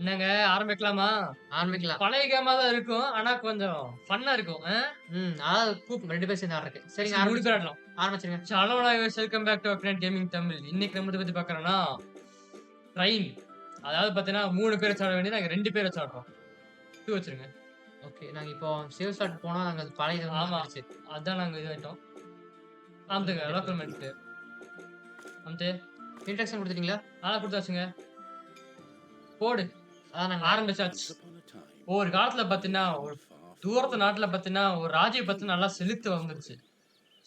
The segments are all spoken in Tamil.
என்னங்க ஆரம்பிக்கலாமா? ஆரம்பிக்கலாம். பழைய கேமா தான் இருக்கும். ஆனா கொஞ்சம் ஃபன்னா இருக்கும். அதாவது 2 பேர் சேர்ந்து ஆடுறதுக்கு. சரிங்க சரி 3 பேர் ஆடலாம். ஆரம்பிச்சுருங்க. Hello guys welcome back to அக்னேட் கேமிங் தமிழ். இன்னைக்கு நம்ம எத பத்தி பார்க்கறோம்னா, ட்ரெயின். அதாவது பார்த்தீங்கன்னா 3 பேர் வச்சு ஆட வேண்டியது நாங்க 2 பேர் வச்சு ஆடுறோம். 2 வச்சுருங்க. ஓகே. நாங்க இப்போ சேவ் ஸ்டார்ட் போனா நாங்க அது பழைய இது வந்து ஆமா. வந்துருச்சு. அதான் நாங்க இதாயிட்டோம். லோக்கல் அமுத்துங்க மெட்டீரியல் லோக்கல் இருக்கு. மென்ட். அமுத்து. இன்ஸ்ட்ரக்ஷன் குடுத்துட்டீங்களா? குடுத்தாச்சுங்க. போடு. அதான் நாங்க ஆரம்பிச்சாச்சு. Once upon a time, ஒரு காலத்துல பார்த்தீங்கன்னா, ஒரு far, தூரத்து far நாட்டுல பார்த்தீங்கன்னா, ஒரு ராஜ்யம் பார்த்தீங்கன்னா நல்லா செழித்து வந்துருச்சு.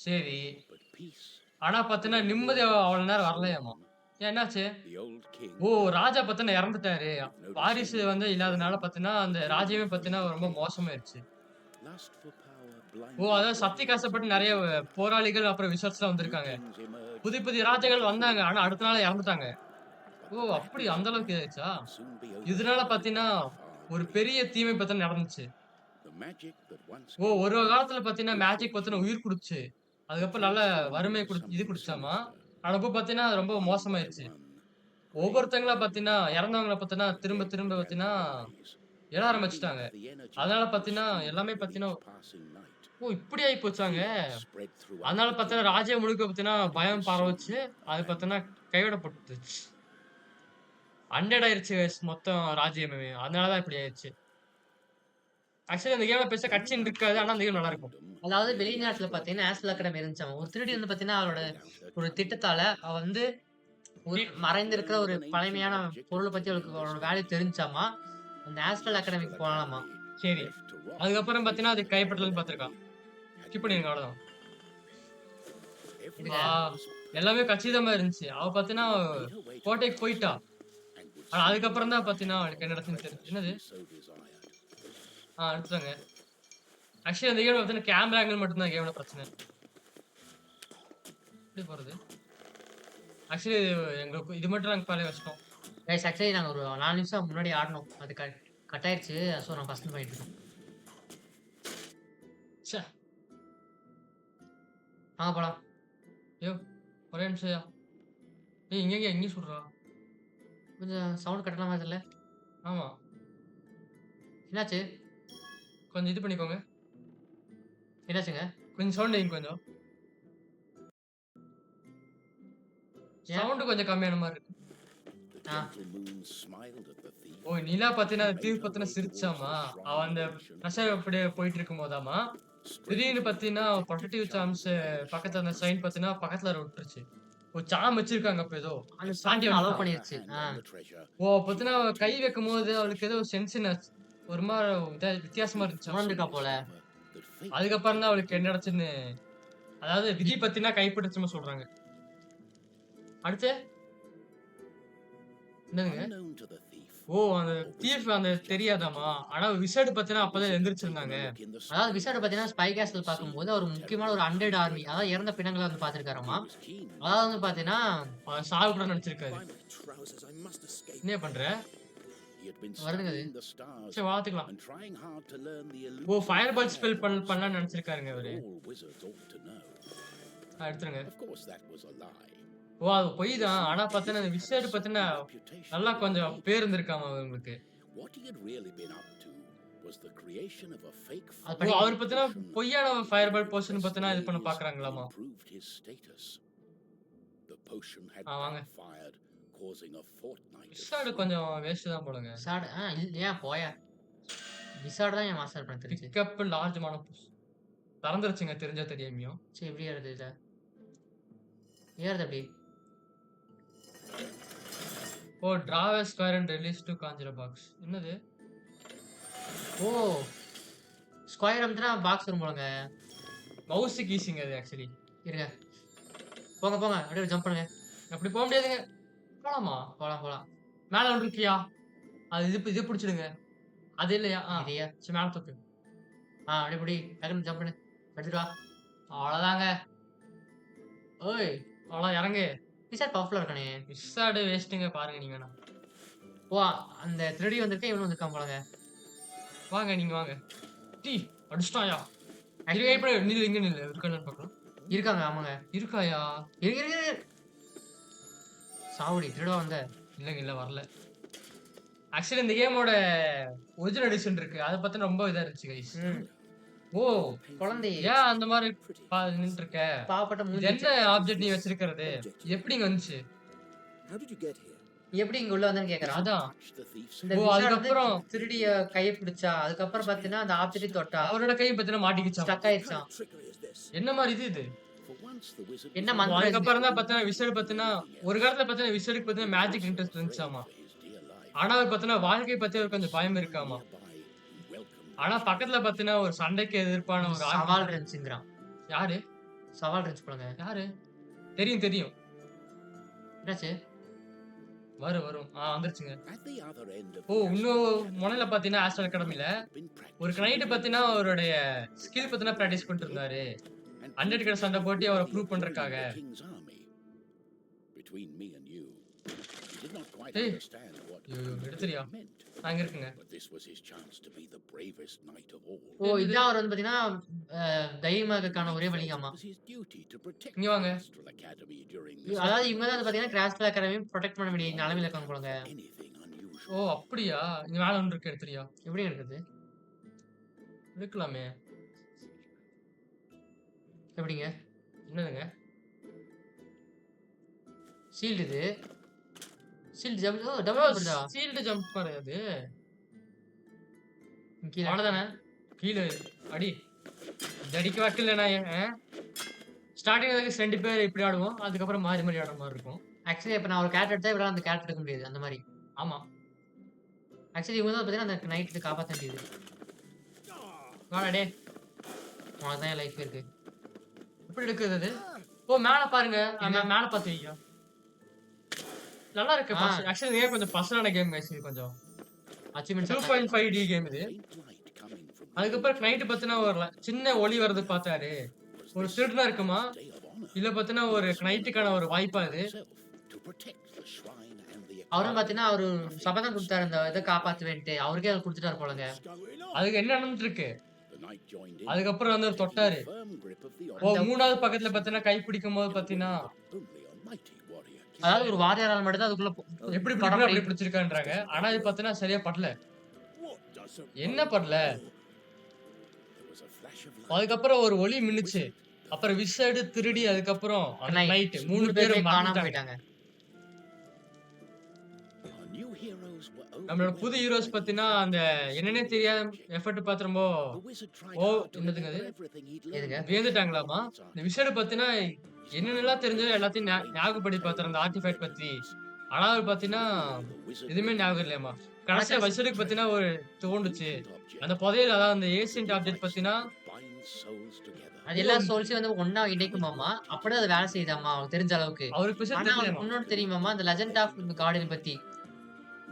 சரி. but peace ஆனா பார்த்தீங்கன்னா, நிம்மதி அவ்வளோ நேரம் வரலையாமா. reign. ஏன் என்னாச்சு? The old king ஓ! ராஜா பாத்தீங்கன்னா இறந்துட்டாரு. with no வாரிசு வந்து descendants, இல்லாதனால பாத்தீங்கன்னா, அந்த ராஜ்யமே பாத்தீங்கன்னா ரொம்ப மோசமாயிருச்சு. lust for power அதாவது blinded சக்திக்கு ஆசைப்பட்டு நெறைய போராளிகள், அப்புறம் ரிசர்ச்லாம் new வந்திருக்காங்க. kings emerged புதிய புதிய ராஜாக்கள் வந்தாங்க. ஆனா அடுத்த நாளே இறந்துட்டாங்க. but the அப்படி battle அந்த அளவுக்கு இதாயிருச்சா? would soon be இதனால over பாத்தீங்கன்னா, far ஒரு away. பெரிய தீமை பாத்தீங்கன்னா நடந்துச்சு. The magic that once gave ஒரு wealth, காலத்துல பாத்தீங்கன்னா, good மேஜிக் பாத்தீங்கன்னா fortune, உயிர் குடுத்துச்சு. அதுக்கப்புறம் நல்ல transformed வறுமை into something குடுத்துச்சாமா. sinister. ஆனா இப்ப பாத்தீங்கன்னா ரொம்ப One by மோசமாயிருச்சு. one, ஒவ்வொருத்தங்களா great பாத்தீங்கன்னா, kings இறந்தவங்கள பாத்தீங்கன்னா and the திரும்ப dead திரும்ப began பாத்தீங்கன்னா to rise, எழ feeding ஆரம்பிச்சுட்டாங்க. off the energy அதனால that was பாத்தீங்கன்னா, stealing எல்லாமே with பாத்தீங்கன்னா each passing night. இப்படி ஆயி போச்சாங்க. Fear spread throughout அதனால the பாத்தீங்கன்னா, kingdom, ராஜ்யம் முழுக்க பாத்தீங்கன்னா, but it பயம் was பரவுச்சு. soon அது பாத்தீங்கன்னா, abandoned. கைவிடப்பட்டுச்சு. அண்டட் ஆயிருச்சு guys மொத்தம் ராஜ்யமே. அதனால தான் இப்படி ஆயிருச்சு. ஆக்சுவலி அந்த கேம்ல பெருசா கட் One சீன் இருக்காது. ஆனா அந்த unspoken கேம் நல்லா இருக்கும். kingdom அதாவது lay the வெளிநாட்டுல பார்த்தீங்கன்னா, asteroid ஆஸ்ட்ரல் அகாடமி இருந்துச்சாமா. ஒரு திருடி வந்து பார்த்தீங்கன்னா, அவரோட carried out her ஒரு travels. திட்டத்தால அவ வந்து ஒரு மறைந்திருக்கிற Learned ஒரு an ancient பழமையான object of பொருள பத்தி அவளுக்கு அவளோட tremendous வேல்யூ value. தெரிஞ்சாமா. அந்த ஆஸ்ட்ரல் The Astral அகாடமிக்கு போனாலாமா. Academy, சரி. left to rot in the அதுக்கப்புறம் face பாத்தீங்கன்னா, of அது the கைப்பற்றலன்னு capital பாத்துருக்கான். enemy, had skip no பண்ணிருங்க அவ்வளவுதான். every இதுங்க ஆ hour was எல்லாமே கச்சிதமா இருந்துச்சு. அவ பாத்தீங்கன்னா, made her way to the கோட்டைக்கு போயிட்டா. castle and would ஆனா soon அதுக்கப்புறம் தான் uncover பாத்தீங்கன்னா, அவளுக்கு the என்ன நடந்துச்சுன்னு தெரியும். treasure என்னது? she so desired. எடுத்துட்டாங்க. ஆக்சுவலி அந்த கேம்ல பாத்தீங்கன்னா, கேமரா ஆங்கிள் மட்டும் தான் கேம்ல பிரச்சனை. எப்படி போறது? ஆக்சுவலி எங்களுக்கு இது மட்டும் நாங்க பழைய வச்சுட்டோம். கைஸ் ஆக்சுவலி நாங்க ஒரு 4 நிமிஷம் முன்னாடி ஆடுனோம். அது கட் ஆயிருச்சு. ஸோ நான் ஃபர்ஸ்ட்ல பண்ணிட்டு இருக்கோம். ச்சே! வாங்க போலாம். ஐயோ! ஒரே நிமிஷம்யா. இங்கேங்க எங்கேயும் சுடுறா? கொஞ்சம் சவுண்ட் கட்டலாமா இதுல? ஆமா. என்னாச்சு? கொஞ்சம் இது பண்ணிக்கோங்க. என்னாச்சுங்க? கொஞ்சம் சவுண்ட் வைங்க கொஞ்சம். ஏன்? சவுண்ட் கொஞ்சம் கம்மியான மாரி இருக்கு. The ah. gentle moon smiled at the thief. நிலா பாத்தீங்கன்னா, Made தீவு her பாத்தீங்கன்னா way சிரிச்சாமா. towards the அவ shrine அந்த of ancient பிரசவ power. அப்படியே போயிட்டு இருக்கும்போதாமா, திடீர்னு Strangely, பாத்தீங்கன்னா, protective protective charms charms vanished பக்கத்துல from அந்த her சைன் sight. பாத்தீங்கன்னா, பக்கத்துல விட்டுருச்சு. ஒரு சார்ம் வச்சிருக்காங்க அப்ப ஏதோ. அந்த தாண்டி சாமி அலோவ் வந்துட்டா. Her பண்ணிருச்சு. hand on the treasure, she பாத்தீங்கன்னா, felt guy too late to வைக்கும்போது snatch அவளுக்கு it. ஏதோ சென்ஸ்ன்னு ஒரு மாரி வித்தியாசமா Thief இருந்துச்சாம். would உணர்ந்துட்டா soon போல. discover that fate had அதுக்கப்புறம் தான் taken அவளுக்கு the என்ன lead. நடந்துச்சுன்னு அதாவது விதி பத்தினா கைப்பற்றுச்சுன்னு சொல்றாங்க. அடுத்து என்னதுங்க? Unknown to the thief, அந்த or தீஃப் wizard அந்த was just தெரியாதாமா. waiting. ஆனா விசர்ட் பாத்தீங்கன்னா The அப்பதான் wizard had taken எந்திரிச்சிருந்தாங்க. a look in the அதாவது sky விசாரணை பார்த்தீங்கன்னா, ஸ்பை கேஸ்ல and seen பார்க்கும்போது அவர் the முக்கியமான ஒரு terrible 100 ஆர்மி, tragedy. அதாவது இறந்த பிணங்கள வந்து பார்த்திருக்காராமா. He was keen அதாவது வந்து பார்த்தீங்கன்னா, சாவு கூட நடிச்சிருக்காரு. by my trousers, I must escape. என்ன பண்ற? He had been வருதுங்க அது. studying the stars சரி வாழ்த்துக்கலாம். and trying hard to learn the elusive fire ball spell fireballs பண்ணலாம்னு நினைச்சிருக்காருங்க that அவரு. all wizards ought to know. எடுத்துருங்க. Of course, that was a lie. அது பொய் தான். ஆனா பாத்தீங்கன்னா அந்த விசர்ட் Certain பாத்தீங்கன்னா reputation நல்லா for கொஞ்சம் evil. பேர் இருந்திருக்காம அவங்களுக்கு. What he had really been up to was the creation of a fake அது அவர் potion பாத்தீங்கன்னா பொய்யான fire ball that potion would பாத்தீங்கன்னா இது பண்ண best பாக்குறாங்களாமா. improved his status. The potion had வாங்க. backfired, causing a fortnight of விசாடு sleep. கொஞ்சம் வேஸ்ட் தான் போலங்க. விசாடு ஏன் போயா? விசாடு தான் என் மாஸ்டர் பண்ண தெரிஞ்சு. பிக்கப் லார்ஜ் மானோபஸ் திறந்துருச்சுங்க தெரிஞ்சா தெரியாமையும். சரி எப்படி ஏறுது இத? ஏறுது எப்படி? Draw square and release to காஞ்சர பாக்ஸ். என்னது? ஓ! ஸ்கொயர் அமுத்துனா பாக்ஸ் வரும் போலங்க. மவுஸ் கீஸிங்க அது ஆக்சுவலி. இருங்க. போங்க போங்க. அப்படியே ஜம்ப் பண்ணுங்க. அப்படி போக முடியாதுங்க. போலாமா? போலாம். மேல ஒன்று இருக்கியா? அது இது பிடிச்சிடுங்க. அது இல்லையா? இதையா? சரி மேல தூக்கு. அப்படியே புடி. டக்குனு ஜம்ப் பண்ணு. எடுத்துட்டு வா. அவ்வளோதாங்க. ஓய்! அவ்வளோ இறங்கு. விசாட் பவர்ஃபுல்லா இருக்கானே. விசாடு வேஸ்ட்டுங்க பாருங்க நீங்க வேணா. ஓ! அந்த திருடி வந்திருக்கேன், இவனும் வந்திருக்கான் போலங்க. வாங்க நீங்க வாங்க. அடிச்சிட்டாயா? Actually- இப்படி நில்லு இங்க நில்லு. இருக்கானு பார்க்கலாம். இருக்காங்க, ஆமாங்க. இருக்காயா? இருக்கு. சாவுடி திருடா வந்த. இல்ல வரல. ஆக்சுவலி இந்த கேமோட ஒரிஜினல் எடிஷன் இருக்கு. அத பத்தின ரொம்ப இதா இருந்துச்சு கைஸ். ம். ஓ! குழந்தை ஏன் அந்த மாரி நின்னுட்டு இருக்க? பாவப்பட்ட இது மூஞ்சி என்ன ஆப்ஜெக்ட் நீ வச்சிருக்கிறது? எப்படி இங்க வந்துச்சு? How did you get here? எப்படி இங்க உள்ள வந்தேன்னு கேக்குறான். அதான். Touch the thief's இந்த ஓ, விஷால் வந்து அதுக்கப்புறம் திருடிய கைய பிடிச்சா, அதுக்கப்புறம் பாத்தீங்கன்னா அந்த ஆப்ஜெக்ட் தொட்டா அவரோட கை பத்தின மாட்டிக்கிச்சாம். ஸ்டக் What kind ஆயிடுச்சாம். of trickery is this? என்ன மாரி இது? For once, the wizard என்ன was மந்திரம் இது? அதுக்கப்புறம் தான் பார்த்தீங்கன்னா விசர்ட் பார்த்தீங்கன்னா ஒரு காலத்துல பார்த்தீங்கன்னா விசர்டுக்கு பார்த்தீங்கன்னா மேஜிக் இன்ட்ரெஸ்ட் இருந்துச்சாமா. for his dear life. ஆனா அவர் பார்த்தீங்கன்னா வாழ்க்கை பத்தி அவருக்கு கொஞ்சம் பயம் இருக்காமா. Nearby, he welcomed ஆனா பக்கத்துல பார்த்தீங்கன்னா ஒரு சண்டைக்கு எதிர்ப்பான ஒரு ஆள். சவால் இருந்துச்சுங்கிறான். யாரு? சவால் இருந்துச்சு போலங்க. யாரு? தெரியும் தெரியும். என்னாச்சு? வரும். வந்துருச்சுங்க. at the other end of O, the இன்னும் முனையில பார்த்தீங்கன்னா ஆஸ்ட்ரல் அகாடமில been ஒரு practicing நைட்டு பார்த்தீங்கன்னா அவருடைய ஸ்கில் பார்த்தீங்கன்னா பிராக்டிஸ் பண்ணிட்டு இருந்தாரு. and அண்டர்டேக்கர் சண்டை போட்டு அவரை ப்ரூவ் பண்றதுக்காக. the king's army. Between me and you, he did not quite Hey. understand what ஐயோ, எடுத்துறியா? meant. அங்க இருக்குங்க. But this was his chance to be the bravest knight of all. ஓ, இதான் அவர் வந்து பாத்தீங்கன்னா தைரியமா இருக்கக்கான ஒரே வழியாமா. It was his duty to protect இங்க the வாங்க. Astral Academy during this அதாவது இவங்க தான் வந்து பாத்தீங்கன்னா கிராஸ் அகாடமி ப்ரொடெக்ட் பண்ண வேண்டிய நிலைமையில இருக்காங்க போலங்க. anything unusual. ஓ, அப்படியா? இங்க மேல ஒன்று இருக்கு, எடுத்துறியா? எப்படி இருக்குது? இருக்கலாமே. எப்படிங்க? என்னதுங்க? ஷீல்டு இது. Shield jump. ஓ, டபுள் வருதா? ஷீல்டு ஜம்ப் பாரு அது. கீழ. அவ்வளவுதானே? கீழ அடி. இது அடிக்க வைக்கல நான். ஸ்டார்டிங் ரெண்டு பேர் இப்படி ஆடுவோம், அதுக்கப்புறம் மாறி மாறி ஆடுற மாதிரி இருக்கும். ஆக்சுவலி இப்ப நான் ஒரு கேரக்டர் எடுத்தா இவரால அந்த கேரக்டர் எடுக்க முடியாது அந்த மாதிரி. ஆமா. ஆக்சுவலி இவங்க தான் பாத்தீங்கன்னா அந்த நைட் காப்பாத்த வேண்டியது. வாடா டே. அவ்வளவுதான் என் லைஃப் இருக்கு. எப்படி இருக்குது அது? ஓ, மேல பாருங்க. மேல பார்த்து வைங்க. நல்லா இருக்கு. ஆக்சுவலி இது கொஞ்சம் பர்சனலான கேம் கைஸ். இது கொஞ்சம் அச்சீவ்மென்ட் 2.5D கேம் இது. Faint light coming from அதுக்கப்புறம் நைட் பார்த்தீங்கன்னா ஒரு சின்ன ஒளி வர்றது பார்த்தாரு. ஒரு திருடனா இருக்குமா, day of honor இல்ல பார்த்தீங்கன்னா ஒரு நைட்டுக்கான ஒரு வாய்ப்பா இது. himself to protect the shrine and the அவரும் பாத்தீங்கன்னா அவரு சபதம் கொடுத்தாரு இந்த இதை காப்பாத்துவேன்ட்டு. அவருக்கே அதை கொடுத்துட்டாரு போலங்க. அதுக்கு என்ன நடந்துட்டு இருக்கு? The knight joined in. அதுக்கப்புறம் வந்து தொட்டாரு. Firm grip of the O, honor. மூணாவது பக்கத்துல பார்த்தீங்கன்னா கை பிடிக்கும் போது பார்த்தீங்கன்னா Only a mighty warrior. அதாவது ஒரு வாரியாரால் மட்டும் தான் அதுக்குள்ள எப்படி பிடிக்கணும் அப்படி பிடிச்சிருக்கான்றாங்க. ஆனா இது பார்த்தீங்கன்னா சரியா படல. என்ன படல? There was a flash of light. அதுக்கப்புறம் ஒரு ஒளி மின்னுச்சு. அப்புறம் விசடு திருடி அதுக்கப்புறம் அந்த நைட் மூணு பேரும் காணாம மாட்டாங்க. போயிட்டாங்க. Our new heroes were நம்மளோட புது ஹீரோஸ் பத்தினா அந்த என்னன்னே தெரியாத எஃபர்ட் பார்த்து ரொம்ப The wizard tried Oh, hard to என்னதுங்க remember அது? everything he'd எதுங்க? learned. வியந்துட்டாங்களாமா. இந்த விசடு பத்தினா என்னென்னலாம் தெரிஞ்சதோ எல்லாத்தையும் ஞாபகப்படி பார்த்தாரு அந்த ஆர்டிஃபேக்ட் பத்தி. ஆனா அவர் பாத்தீங்கன்னா The wizard எதுவுமே ஞாபகம் இல்லையாமா. கடைசியா விசடுக்கு பத்தினா ஒரு தோண்டுச்சு. அந்த புதையல், அதாவது அந்த ஏசியன்ட் ஆப்ஜெக்ட் பத்தினா binds souls together. அது எல்லா சோல்ஸையும் வந்து ஒண்ணா இணைக்குமாமா. அப்படியே அது வேலை செய்யுதாமா அவருக்கு தெரிஞ்ச அளவுக்கு. அவருக்கு விசடு ஆனா அவருக்கு தெரியல. முன்னோடி தெரியுமாமா அந்த லெஜெண்ட் ஆஃப் கார்டன் பத்தி.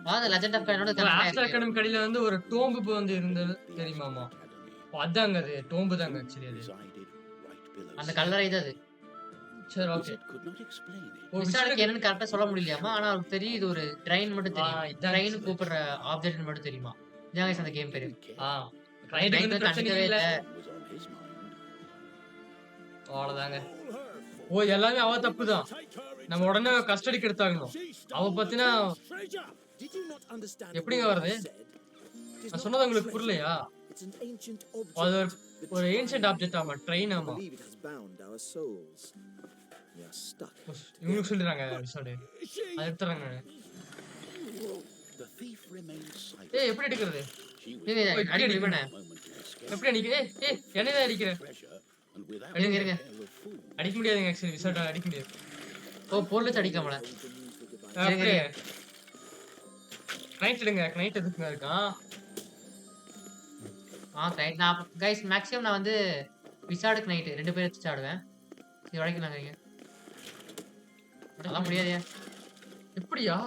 அதாவது லெஜெண்ட் ஆஃப் கார்டனோட ஆஸ்ட்ரல் அகாடமி கடையில வந்து ஒரு டோம்பு வந்து இருந்தது தெரியுமாமா. Academy அதாங்க அது டோம்பு தாங்க ஆக்சுவலி அது. resided right below. அந்த கல்லறை தான் அது. சரி, okay. Wizard could not explain it. ஓ, விசாலுக்கு என்னன்னு கரெக்டா சொல்ல முடியலையாமா. ஆனா அவருக்கு தெரியும் இது ஒரு ட்ரெயின் மட்டும் தெரியும். இதான் ட்ரெயின் கூப்பிடுற ஆப்ஜெக்ட் மட்டும் தெரியுமா. இதான் guys அந்த கேம் பேரு. ஆ, ரைட்டுக்கு வந்து பிரச்சனை கண்டுக்கவே இல்ல. இல்ல. Was on his mind. அவ்வளவுதாங்க. ஓ, எல்லாமே அவ தப்புதான். நம்ம உடனே கஸ்டடிக்கு எடுத்தாகணும். அவ பத்தினா Did you not understand எப்படிங்க what I வருது? said? It is நான் not சொன்னது a உங்களுக்கு treasure. புரியலையா? It's an ancient அது object. ஒரு ஏன்ஷியன்ட் ஆப்ஜெக்ட் ஆமா, ட்ரெயின் I ஆமா. believe it has bound our souls. We are stuck. இவங்களுக்கு சொல்லிடுறாங்க விசாடு. அது எடுத்துறாங்க நானு. The thief remained silent. ஏய், எப்படி எடுக்கிறது? She was இது இப்படி அடி அடிக்கணும். பண்ண. moment to escape எப்படி அடிக்க? ஏய், என்னதான் அடிக்கிற? treasure and without இருங்க, the இருங்க. air of fool. அடிக்க முடியாதுங்க ஆக்சுவலி விசாடு அடிக்க முடியாது. ஓ, பொருள் வச்சு அடிக்காமல. அப்படியே நைட் எடுங்க. நைட் எதுக்குங்க இருக்கான்? ரைட். நான் கைஸ் மேக்ஸிமம் நான் வந்து விசாடுக்கு நைட் 2 பேர் வச்சு ஆடுவேன். இது வரைக்கும் நாங்க அதெல்லாம் முடியாதே. எப்படியா?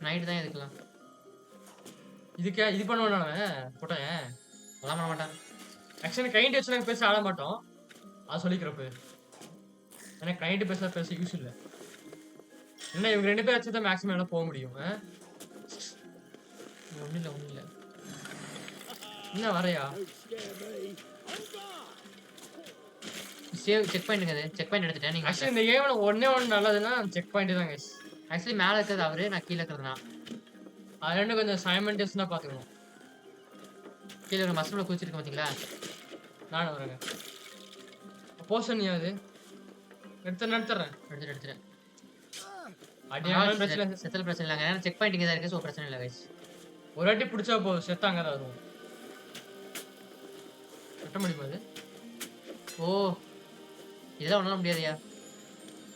நைட் தான் இதுக்கெல்லாம். இதுக்கே இது பண்ணுவான் அவன் போட்டேன். அதெல்லாம் பண்ண மாட்டான். ஆக்சுவலி கைண்ட் வச்சு நாங்கள் பேச ஆட மாட்டோம். அது சொல்லிக்கிறப்ப ஏன்னா கைண்ட் பேச யூஸ் இல்லை. என்ன இவங்க 2 பேர் வச்சு தான் மேக்ஸிமம் எல்லாம் போக முடியும். ஒன்றும் இல்லை ஒன்றும் இல்லை. என்ன வரையா? சேவ் செக் பாயிண்ட்டுங்க அது. செக் பாயிண்ட் எடுத்துட்டேன். நீங்கள் ஆக்சுவலி இந்த கேம்ல ஒண்ணே ஒன்று நல்லதுன்னா செக் பாயிண்ட் தான் கைஸ். ஆக்சுவலி மேலே இருக்கிறது அவரு, நான் கீழே இருக்கிறது நான். அது ரெண்டும் கொஞ்சம் சைமல்டேனியஸா பாத்துக்கணும். கீழே ஒரு மஷ்ரூம்ல குதிச்சிருக்க பாத்தீங்களா? நானும் வரேங்க. போஷன் அது எடுத்துறேன். எடுத்துட்டேன். அடியான பிரச்சனை. செத்தல பிரச்சனை இல்லைங்க. ஏன்னா செக் பாயிண்ட் இங்கே தான் இருக்கு. ஸோ பிரச்சனை இல்லை கைஸ். ஒரு வாட்டி பிடிச்சா போதும், செத்தாங்க தான் வரும். கட்ட முடியுமா அது? ஓ, இதெல்லாம் ஒன்றும் முடியாதுயா.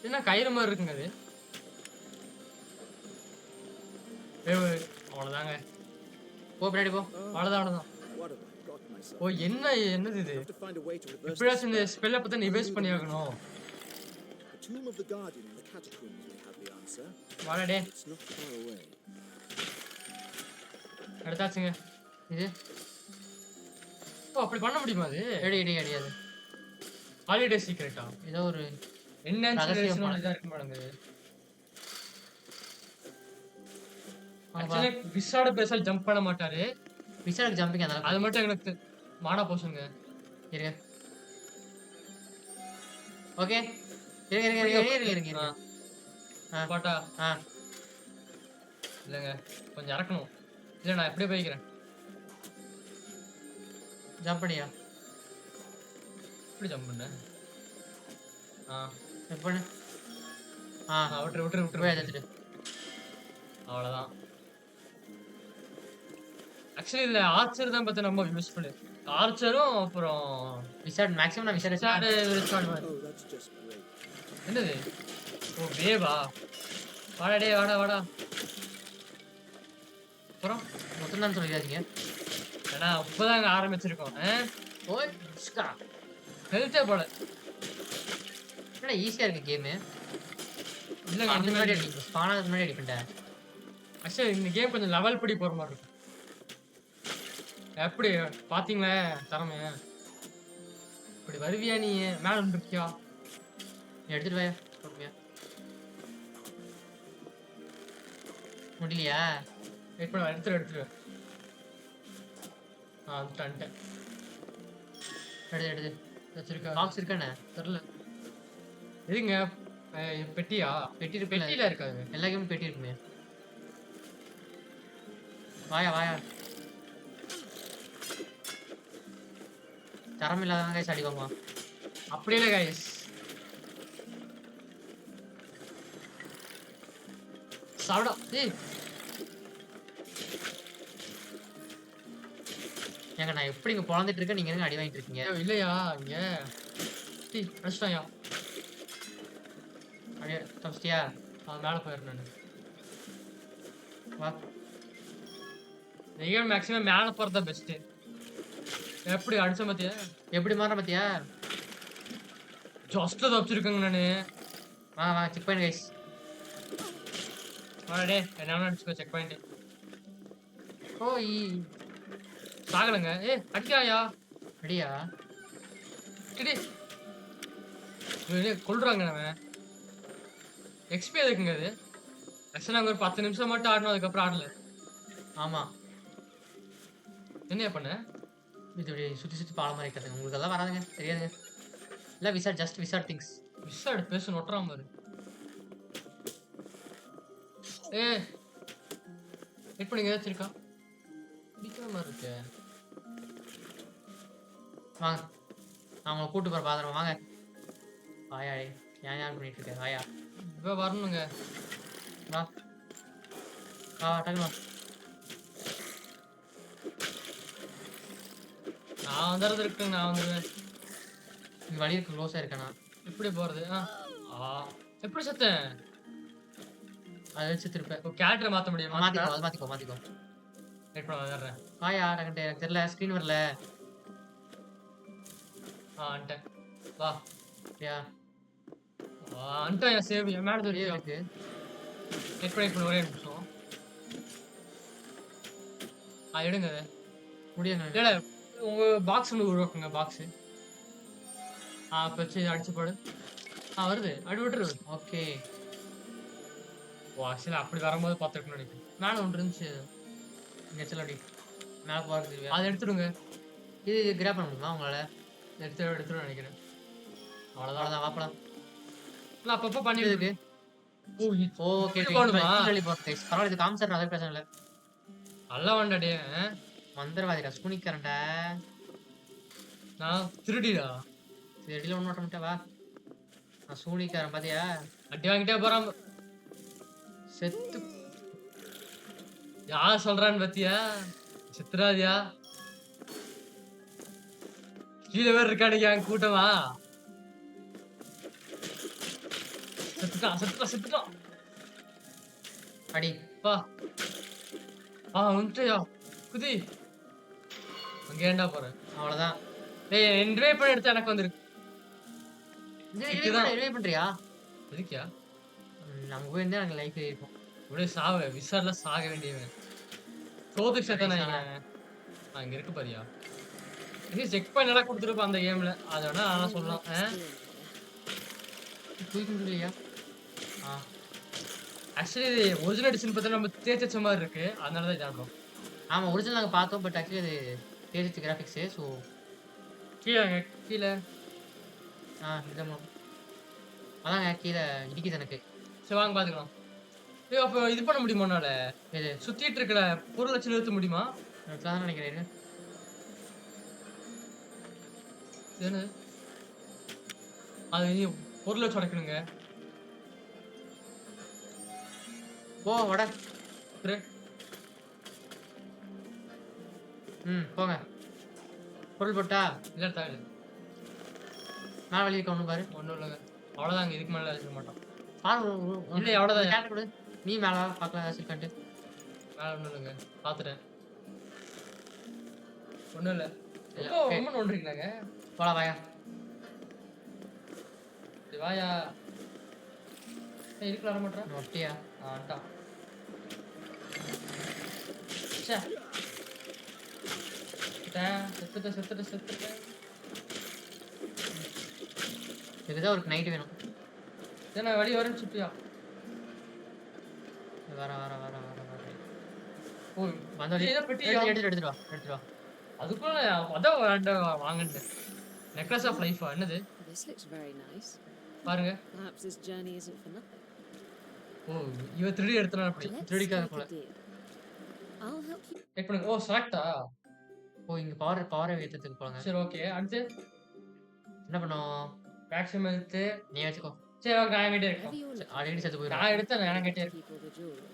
என்ன கயிறு மாதிரி இருக்குங்க அது? அவ்வளோதாங்க. போ பின்னாடி போ. அவ்வளோதான். What have I got myself? ஓ என்னது இது? I have to find a way to reverse எப்படியாச்சும் இந்த this. ஸ்பெல்லை பற்றி நிவேஸ் பண்ணி ஆகணும். The tomb of the guardian in the catacombs may have the answer. Wade It's not far away. எடுத்தாச்சுங்க. இது ஓ அப்படி பண்ண முடியுமா அது? அடியாது. ஹாலிடே சீக்ரெட்டா? ஏதோ ஒரு என்ன ரகசியம் போல. இதா இருக்கு மேடம் இது. ஆக்சுவலி விசாட பேச ஜம்ப் பண்ண மாட்டாரு. விசாலுக்கு ஜம்பிங் அதனால அது மட்டும் எனக்கு மாடா போசுங்க. இருங்க. ஓகே இருங்க. பாட்டா ஆ இல்லைங்க கொஞ்சம் இறக்கணும். இல்லை நான் எப்படியே போய்க்கிறேன். ஜம்ப் பண்ணியா? எப்படி ஜம்ப் பண்ண? ஜம்ப் பண்ணு. விட்டுரு போய் எடுத்துட்டு. அவ்வளோதான். ஆக்சுவலி இதில் ஆர்ச்சர் தான் பார்த்து ரொம்ப யூஸ்ஃபுல்லு. ஆர்ச்சரும் அப்புறம் விசாட் மேக்ஸிமம் நான் VSAT Oh, that's just great. என்னது? ஓ வேவா? வாடா. அப்புறம் மொத்தம் தான் சொல்லிடாதீங்க. ஏன்னா இப்போதாங்க ஆரம்பிச்சிருக்கோம். ஓய் ஸ்கா. ஹெல்த்தே போல. என்னடா ஈஸியாக இருக்கு கேமு. இல்லைங்க அந்த அந்த முன்னாடி மாதிரி அடி ஸ்பானாக முன்னாடி அடிப்பேன். ஆக்சுவலி இந்த கேம் கொஞ்சம் லெவல் படி போகிற மாதிரி இருக்கும். எப்படி பார்த்தீங்களா திறமைய? இப்படி வருவியா நீ? மேலே இருக்கியா? எடுத்துட்டு வாயா பொறுமையா. முடியலையா? வெயிட் பண்ண எடுத்துரு. வந்துட்டேன். எடுத்து வச்சிருக்கா? பாக்ஸ் இருக்கானே தெரில. எதுங்க பெட்டியா? பெட்டி இருக்கு. பெட்டியில இருக்காது. எல்லா கேமும் பெட்டி இருக்குமே. வாயா தரம் இல்லாதவங்க கைஸ் அடிவாங்க. அப்படி இல்லை கைஸ். சாப்பிடா. ஏங்க நான் எப்படி இங்க பொழந்துட்டு இருக்கேன், நீங்க என்ன அடி வாங்கிட்டு இருக்கீங்க? இல்லையா இங்க அடிச்சிட்டாயா? அப்படியே தப்பிச்சிட்டியா? மேலே போயிடுறேன் நான். வா. நீங்கள் மேக்ஸிமம் மேலே போகிறது தான் பெஸ்ட்டு. எப்படி அடிச்ச பார்த்தியா? எப்படி மாற பாத்தியா? ஜஸ்ட்டில் தப்பிச்சிருக்கேங்க நான். வா செக் பண்ணு கைஸ். வாடே என்ன அடிச்சுக்கோ செக் பாயிண்ட். ஓய் சாகலைங்க. அடிக்காயா? அடியா? கொள்றாங்க நம்ம. எக்ஸ்பி எதுக்குங்க அது? ஆக்சுவலாக நாங்கள் ஒரு 10 நிமிஷம் மட்டும் ஆடணும், அதுக்கப்புறம் ஆடல. ஆமா என்ன பண்ண? இது இப்படி சுற்றி பால மாதிரி இருக்கிறதுங்க. உங்களுக்கு எல்லாம் வராதுங்க, தெரியாதுங்க. இல்லை விசாட் திங்ஸ். விசாடு பேச நொட்டுறான் பாரு. வெயிட் பண்ணி ஏதாச்சும் இருக்கா? பிடிக்கிற மாதிரி இருக்கு. வாங்க நான் உங்களை கூட்டு போகிற பாத்திரம் வாங்க. வாயா ஏன் பண்ணிட்டு இருக்கேன்? வாயா இப்போ வரணுங்க. வா டக்குனு நான் வந்துடுறது இருக்குங்க. நான் வந்துடுவேன். இங்கே வழி இருக்கு, க்ளோஸாக இருக்கேண்ணா. எப்படி போகிறது? எப்படி செத்தேன்? அதை வச்சு திருப்பேன். கேரக்டரை மாற்ற முடியுமா? மாற்றிக்கோ. வெயிட் பண்ண வந்துடுறேன். வாயா டக்குன்ட்டு. எனக்கு தெரியல, ஸ்க்ரீன் வரல. வந்துட்டேன். வா யா வந்துட்டேன். என் சேவ் என் மேலே வெளியே இருக்கு. இருக்கு. வெயிட் பண்ணி ஒரே நிமிஷம். எடுங்க முடியும். இல்லை உங்கள் பாக்ஸ் ஒன்று உருவாக்குங்க. பாக்ஸு இப்போ வச்சு அடிச்சு போடு. வருது. அடி விட்டுரு. ஓகே. ஓ ஆக்சுவலாக அப்படி வரும்போது பார்த்துருக்கணும்னு நினைக்கிறேன். மேலே ஒன்று இருந்துச்சு. இங்கே செல்ல அப்படி மேலே போகிறது. அதை எடுத்துடுங்க. இது கிராப் பண்ண முடியுமா உங்களால்? எடுத்துடும் நினைக்கிறேன். அவ்வளோதான். வாப்பலாம். இல்லை அப்பப்போ பண்ணிடுது. ஓகே பரவாயில்ல, இது காமிச்சிடுறேன், அதே பிரச்சனை இல்லை. நல்லா வந்தாடே. மந்திரவாதிடா சூனிக்காரன்டா. நான் திருடிடா. செடியில ஒண்ணு ஓட்ட வா. நான் சூனிக்காரன் பாத்தியா? அடி வாங்கிட்டே போறான். செத்து யார் சொல்றான்னு பாத்தியா? சித்ராதியா கீழே வேற இருக்கானுங்க என் கூட்டமா. செத்துட்டான். அடி. பா வந்துட்டியா குதி. அங்க ஏன்டா போற? அவ்வளவுதான். டேய் இன்வைட் பண்ணி எடுத்தா எனக்கு வந்துருக்கு. ரிவைவ் பண்றியா? எதுக்கியா? நம்ம போயிருந்தா எனக்கு லைஃப் இருக்கும். இப்படியே சாவ விசாரில சாக வேண்டியவன். சோதுக்கு செத்தானே அங்க இருக்கு பாரியா. இது செக் பண்ணி நல்லா கொடுத்துருப்பா அந்த கேம்ல. அதை வேணா நான் சொல்லலாம். தூக்கி முடியலையா? ஆக்சுவலி இது ஒரிஜினல் எடிஷன் பார்த்தா நம்ம தேய்ச்ச மாதிரி இருக்கு. அதனால தான் ஜாடுறோம். ஆமா ஒரிஜினல் நாங்க பார்த்தோம். பட் ஆக்சுவலி அது தேஜஸ் கிராஃபிக்ஸ். ஸோ கீழே இதமா அதாங்க கீழே இடிக்குது எனக்கு. சரி வாங்க பாத்துக்கலாம். அப்போ இது பண்ண முடியுமா உன்னால? இது சுத்திட்டு இருக்கிற பொருளை வச்சு நிறுத்த முடியுமா? தான் நினைக்கிறேன். என்ன அது பொருளை வச்சு உடைக்கணுங்க. போ வட. போங்க. பொருள் போட்டா இல்ல தாங்க. நான் வெளியே ஒண்ணு பாரு. ஒண்ணும் இல்லைங்க. அவ்வளவுதாங்க. இதுக்கு மேல வச்சுக்க மாட்டோம். இல்ல அவ்வளவுதான். கொடு நீ மேல பார்க்கலாம். வச்சிருக்கான்ட்டு மேல ஒண்ணும் இல்லைங்க. பாத்துட்டேன். ஒண்ணும் இல்ல. ரொம்ப நோண்டுறீங்களாங்க. போலாம் வாயா. வாயா. இதுக்கு வர மாட்டேன். ஒட்டியா? ஆண்டா. செத்துட்டேன். இதுதான் ஒரு நைட் வேணும். ஏன்னா வெளியே வரேன்னு சுட்டியா? வர ஓ வந்து எடுத்துட்டு வா. அதுக்குள்ள அதான் வாங்கிட்டு நெக்லஸ் ஆஃப் லைஃபா என்னது? This looks very nice. பாருங்க. Perhaps this journey isn't for nothing. ஓ இவ 3D எடுத்தனா அப்படி Let's 3Dக்காக strike போல. a deal. I'll help you. Wait பண்ணுங்க. ஓ செலக்டா? ஓ இங்க பவரை ஏத்துறதுக்கு போறாங்க. சரி ஓகே. அடுத்து என்ன பண்ணோம்? மேக்ஸிமம் எடுத்து நீ வச்சுக்கோ. சரி ஓகே. நான் கிட்டே இருக்கேன். Whatever you're ஆல்ரெடி செத்து போயிடும். நான் எடுத்தேன். எனக்கு கிட்டே இருக்கு. people the jewelry.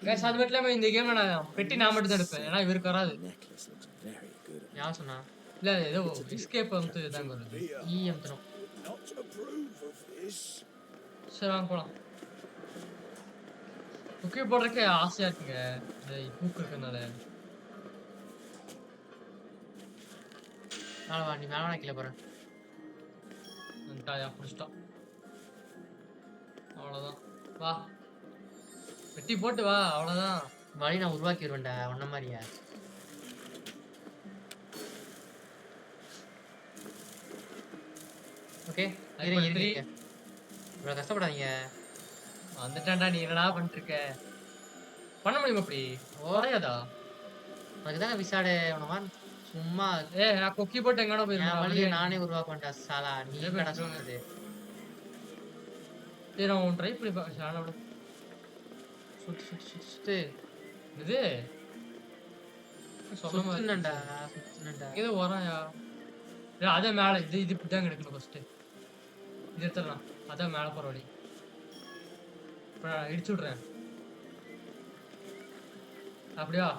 கைஸ் அது மட்டும் இல்லாம இந்த கேம்ல நான் பெட்டி நான் மட்டும் தான் எடுப்பேன். ஏன்னா இவருக்கு வராது. Necklace looks very good. யார் சொன்னா? இல்ல ஏதோ எஸ்கேப் வந்து தாங்க வருது. அமுத்தணும். Not approve of this. சரி வாங்க போலாம். புக்கே போடுறதுக்கு ஆசையா இருக்குங்க. இந்த பூக்கு இருக்கனால. மேல வா. நீ மேல வா. கீழே போறேன். வந்துட்டாயா? புடிச்சிட்டான். அவ்வளவுதான். வா வெட்டி போட்டு வா. அவ்வளவுதான். வழி நான் உருவாக்கி வருவேன்டா உன்ன மாதிரியா. ஓகே இருங்க. இவ்வளவு கஷ்டப்படாதீங்க. வந்துட்டான்டா. நீ என்னடா பண்ணிட்டு இருக்க? பண்ண முடியுமா அப்படி? ஓரையாதா? அதுக்கு தாங்க விசாடு உனவா சும்மா. நான் கொக்கி போட்டு எங்கடா என் போயிருந்தேன். வழியை நானே உருவாக்கண்டா சாலா. நீ கடை சொன்னது. சரி நான் ட்ரை பண்ணி பார்க்க. சுத்து இது சுத்துனண்டா. ஏதோ வராயா? அதே மேல இது இப்படிதான் எடுக்கணும். ஃபர்ஸ்ட் இது எடுத்துடலாம். அதான் மேல போற வழி. இப்ப நான் இடிச்சு விடுறேன். அப்படியா?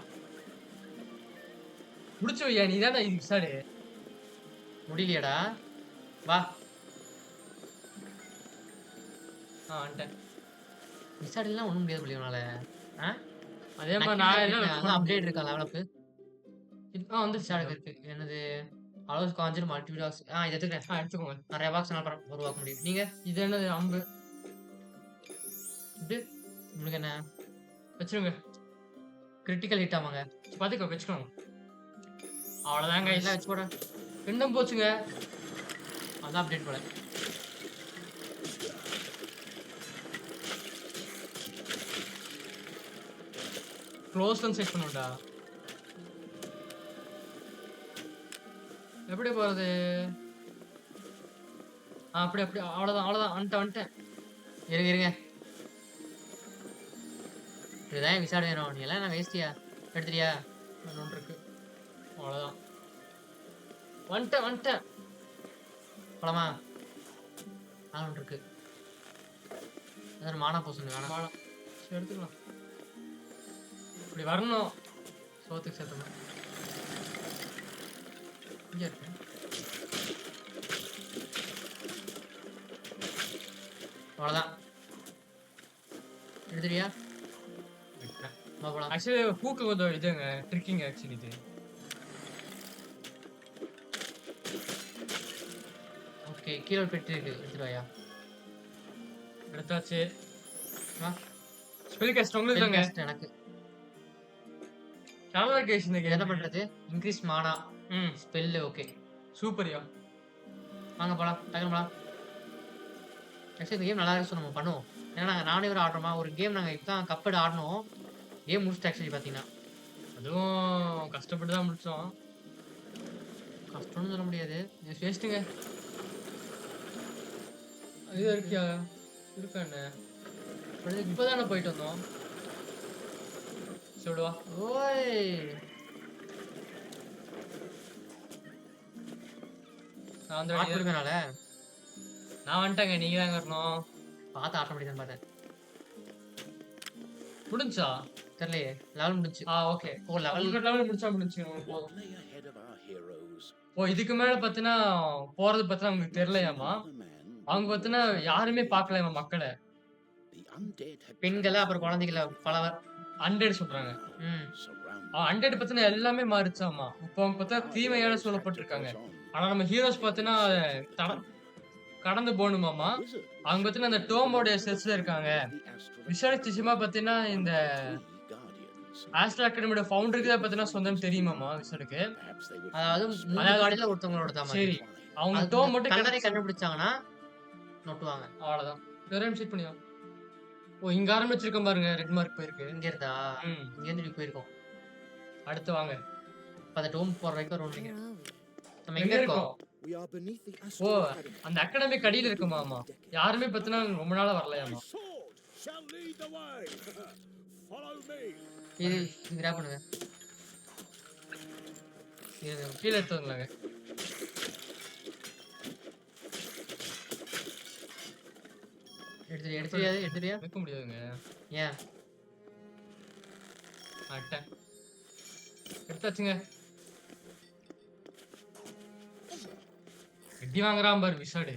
முடிச்சு வையா. நீ தானே இது விசாடு. முடியலையாடா? வா. வந்துட்டேன். விசாடுலாம் ஒண்ணும் முடியாது புள்ளியனால. அதே மாதிரி நான் அப்டேட் இருக்கா லெவலப்? வந்து விசாடுக்கு இருக்கு. என்னது அலோஸ் காஞ்சர் மல்டிபிளாக்ஸ். இதை எடுத்துக்கிறேன். எடுத்துக்கோங்க. நிறைய பாக்ஸ் நான் உருவாக்க முடியும். நீங்க இது என்னது? அம்பு. இது உங்களுக்கு என்ன வச்சிருங்க. கிரிட்டிக்கல் ஹிட் ஆமாங்க. பாத்துக்கோ வச்சுக்கோங்க. அவ்வளவுதாங்க. எல்லாம் வச்சு போட ரெண்டும் போச்சுங்க. அதான் அப்டேட் போல. க்ளோஸ்ல செட் பண்ணுடா. எப்படி போறது? அப்படி அவ்வளவுதான். வந்துட்டேன். இருங்க இதுதான் விசாடு வேணும். நீ எல்லாம் நான் வேஸ்டியா. எடுத்துறியா? ஒன்று இருக்கு. அவ்வளோதான். வந்துட்டேன். போலாமா? ஒன்று இருக்கு. அதான் மானா போசன் வேணாம். வாழை. சரி, எடுத்துக்கலாம். இப்படி வரணும். சோத்துக்கு சேர்த்தணும். இங்கே இருக்கு. அவ்வளோதான். எடுத்துறியா? விட்டேன். போகலாம். ஆக்சுவலி ஹூக்கு கொஞ்சம் இதுங்க ட்ரிக்கிங் ஆக்சுவலி இது. ஓகே, கீழே ஒரு பெட்டி இருக்கு, எடுத்துட்டு வாயா. எடுத்தாச்சு. ஆ, ஸ்பெல் காஸ்ட் உங்களுக்கு தாங்க. Spellcast எனக்கு. நல்லா கேஸ் இந்த என்ன கேம். பண்றது? இன்க்ரீஸ் மானா ஸ்பெல். ஓகே, சூப்பர்யா. வாங்க போலாம், டக்குனு போலாம். ஆக்சுவலி இந்த கேம் நல்லா இருக்கு, நம்ம பண்ணுவோம். ஏன்னா நாங்கள் நானே ஒரு ஆடுறோமா, ஒரு கேம் நாங்கள் இப்போ தான் கப்படு ஆடணும். கேம் முடிச்சுட்டு ஆக்சுவலி பார்த்தீங்கன்னா அதுவும் கஷ்டப்பட்டு தான் முடிச்சோம். கஷ்டம்னு சொல்ல முடியாது. வேஸ்ட்டுங்க. இது இருக்கியா? இருக்காண்ணே. இப்பதானே போயிட்டு வந்தோம். சொல்லுவா. ஓய், நான் வந்து ஆட் கொடுக்கனால நான் வந்துட்டேங்க. நீங்க தான் வரணும். பார்த்து ஆட்ட முடியுதுன்னு பார்த்தேன். முடிஞ்சா? தெரியலையே, லெவல் முடிஞ்சு. ஓகே. ஓ, லெவல் லெவல் முடிச்சா முடிஞ்சுங்க உங்களுக்கு What போதும். lay ahead of our heroes? ஓ, இதுக்கு மேல பாத்தீங்கன்னா போறது பாத்தீங்கன்னா உங்களுக்கு தெரியலையாமா. The man, அவங்க பாத்தீங்கன்னா யாருமே பாக்கலையாமா மக்களை. the undead had பெண்களை அப்புறம் குழந்தைகளை பலவர். 100 சொல்றாங்க. surrounded. 100 பாத்தீங்கன்னா எல்லாமே மாறிச்சாமா. இப்போ அவங்க பார்த்தா தீமையால சொல்லப்பட்டிருக்காங்க. ஆனா நம்ம ஹீரோஸ் பாத்தீங்கன்னா கடந்து போகணுமாமா. Wizard அவங்க பாத்தீங்கன்னா அந்த டோமோட செட்ஸ்ல இருக்காங்க. the astral விசாரிச்சுமா பாத்தீங்கன்னா இந்த guardians. ஆஸ்ட்ரா அகாடமியோட ஃபவுண்டருக்கு தான் பாத்தீங்கன்னா சொந்தம் தெரியுமாமா விசாருக்கு. Perhaps they would அதாவது மூணு காடியில ஒருத்தவங்களோட தான் சரி, அவங்க டோம் மட்டும் கல்லறை கண்டுபிடிச்சாங்கன்னா நொட்டுவாங்க. அவ்வளவுதான். வேற செட் பண்ணியா? ஓ, இங்க ஆரம்பிச்சிருக்கோம் பாருங்க. ரெட் மார்க் போயிருக்கு. இங்க இருந்தா ம். இங்க இருந்து இப்படி போயிருக்கோம். அடுத்து வாங்க. இப்ப அந்த டோம் போற வரைக்கும் ஒரு Where நினைக்கிறேன். are we? நம்ம எங்க எங்க இருக்கோம்? இருக்கோம்? We are beneath the oh, Astral Academy. அந்த அகாடமி கடியில இருக்குமாமா. யாருமே பத்தினா ரொம்ப நாளா வரலையாமா. sword shall lead the way. Follow me. இது கிராப் பண்ணுங்க. இது கீழே எடுத்து வரலாங்க. எடுத்துறியா? வைக்க முடியாதுங்க. ஏன்? அட்டை எடுத்தாச்சுங்க. எட்டி வாங்குறான் பாரு விசாடு.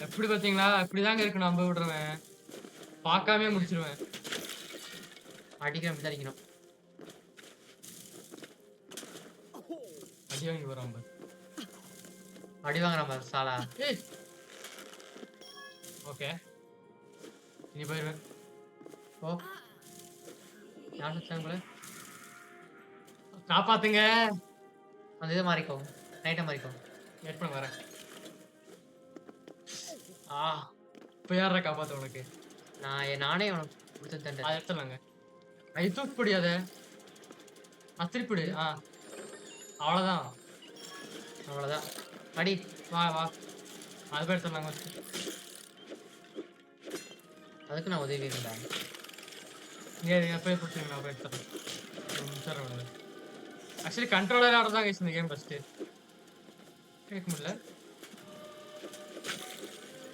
எப்படி பாத்தீங்களா? இப்படிதாங்க இருக்கு. நம்ப விடுறவன் பார்க்காம முடிச்சிருவேன். அடிக்கிற அப்படி அடிக்கணும். அடி வாங்கி வரான் பாரு. அடி வாங்குறான் பாரு சாலா. ஏய், ஓகே, இனி போயிருவேன். ஓ, யார் சுத்தாங்களே? காப்பாத்துங்க. அந்த இதை மாறிக்கோ, நைட்டை மாறிக்கோ. வெயிட் பண்ண வரேன். ஆ, இப்போ யாரா காப்பாத்த உனக்கு? நானே உனக்கு கொடுத்து தண்டேன். அதை எடுத்துலாங்க. அது தூக்கி பிடியாத. திருப்பிடு. அவ்வளோதான். அவ்வளோதான். அடி. வா வா. அது பேர் எடுத்துலாங்க. அதுக்கு நான் உதவி இருந்தேன். இங்கே போய் பிடிச்சிங்க. நான் போய் எடுத்துறேன். ஆக்சுவலி கண்ட்ரோலர் ஆடுறதாங்க இந்த கேம் ஃபஸ்ட்டு. கேட்க முடியல.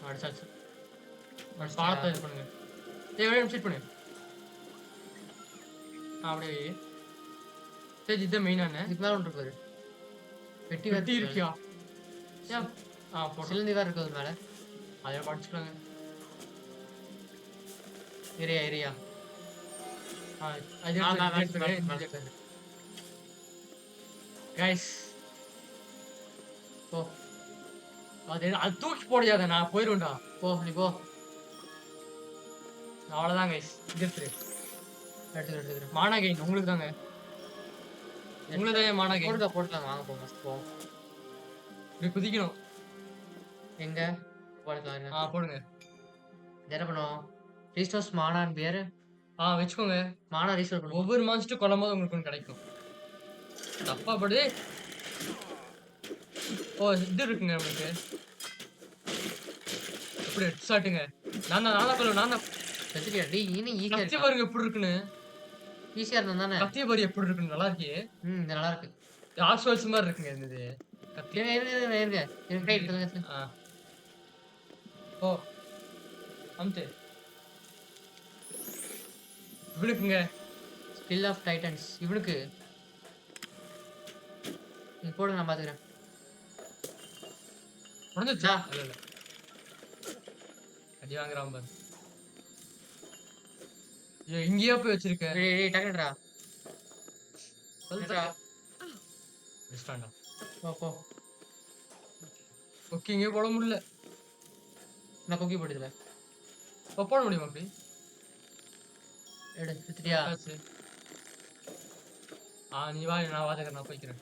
அடிச்சாச்சு. பாடத்தை இது பண்ணுங்க. எவ்வளோ செட் பண்ணு. அப்படியே சரி, இதுதான் மெயினான. இதுக்கு மேலே ஒன்று இருக்குது. வெட்டி வெட்டி இருக்கியா? ஏன்? போட்டு சிலந்தி வேறு இருக்குது மேலே. அதை படிச்சுக்கலாங்க. ஏரியா கைஸ், போ. அது தூக்கி போடியாத. நான் போயிருவேன்டா. போ, நீ போ. அவ்வளோதான் கைஸ். இது எடுத்துக்கிறேன். மானா கெயின் உங்களுக்கு தாங்க. உங்களுக்கு தான் மானா கெயின். போட்டுக்கலாம். வாங்க போ, மஸ்ட் போ. இப்படி குதிக்கணும். எங்க போட்டுக்கலாம். போடுங்க. என்ன பண்ணுவோம்? ரீஸ்டோர்ஸ் மானான்னு பேரு. வச்சுக்கோங்க. மானா ரீஸ்டோர் பண்ணுவோம். ஒவ்வொரு மான்ஸ்டர் கொல்லும் போது உங்களுக்கு ஒன்று கிடைக்கும். தப்பா படுது. ஓ, இது இருக்குங்க உங்களுக்கு. எப்படி ஹெட் ஷாட்டுங்க. நான் கொல்லுவேன். செத்துட்டியா டேய் இன்னும் ஈஸியா கத்தி இருக்கா பாருங்க எப்படி இருக்குன்னு. ஈஸியா இருந்தா தானே கத்திய பாரு எப்படி இருக்குன்னு. நல்லா இருக்கே. இது நல்லா இருக்கு டார்க் சோல்ஸ் மாதிரி இருக்குங்க இது. கத்தி. இருங்க கை எடுத்துங்க ஆ. ஓ. அம்தே. இவனுக்குங்க. ஸ்கில் ஆஃப் டைட்டன்ஸ் இவனுக்கு நீ போடுங்க நான் பாத்துக்கிறேன் உடஞ்சிச்சா? இல்ல இல்ல. அடி வாங்குறான் பாரு. ஐயோ இங்கேயே போய் வச்சிருக்க. டேய் டக்குடா சொல்லுடா. வெஸ்டாண்டா. போ குக்கிங்கே போட முடியல. நான் குக்கி போடுதுல போட முடியுமா அப்படி? எடு செத்துட்டியா ஆச்சு. நீ வா நான் வாதகர் நான் போய்க்கிறேன்.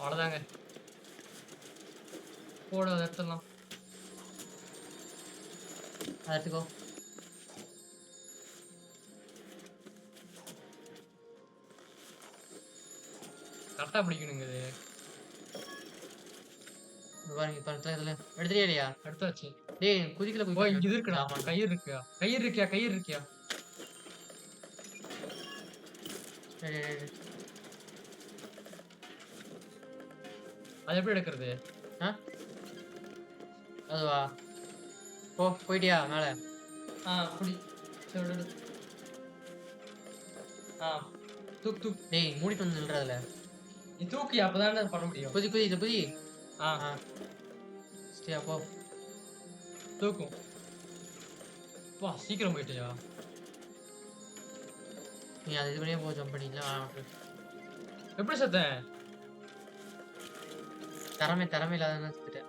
அவ்வளோதாங்க. போட அதை எடுத்துடலாம். அதை எடுத்துக்கோ கரெக்டாக பிடிக்கணுங்க இது. பாருங்க இப்ப இதுல எடுத்துட்டியா இல்லையா எடுத்தாச்சு. டேய் குதிக்கல ஓ இங்க இது இருக்குடா. கயிறு இருக்கியா? கயிறு இருக்கியா? கயிறு இருக்கியா? அது எப்படி எடுக்கிறது? அதுவா போயிட்டியா மேல புடி. சரி எடு. தூக்கு தூக்கு. டேய் மூடிட்டு வந்து நில்ற அதுல நீ தூக்கி அப்பதானே பண்ண முடியும். குதி இதை குதி ஆ ஸ்டே போ தூக்கும். வா சீக்கிரம் போயிட்டியா? நீ அது இது பண்ணியே போ ஜம்ப் பண்ணிக்கலாம் எப்படி செத்தேன்? திறமை இல்லாத செத்துட்டேன்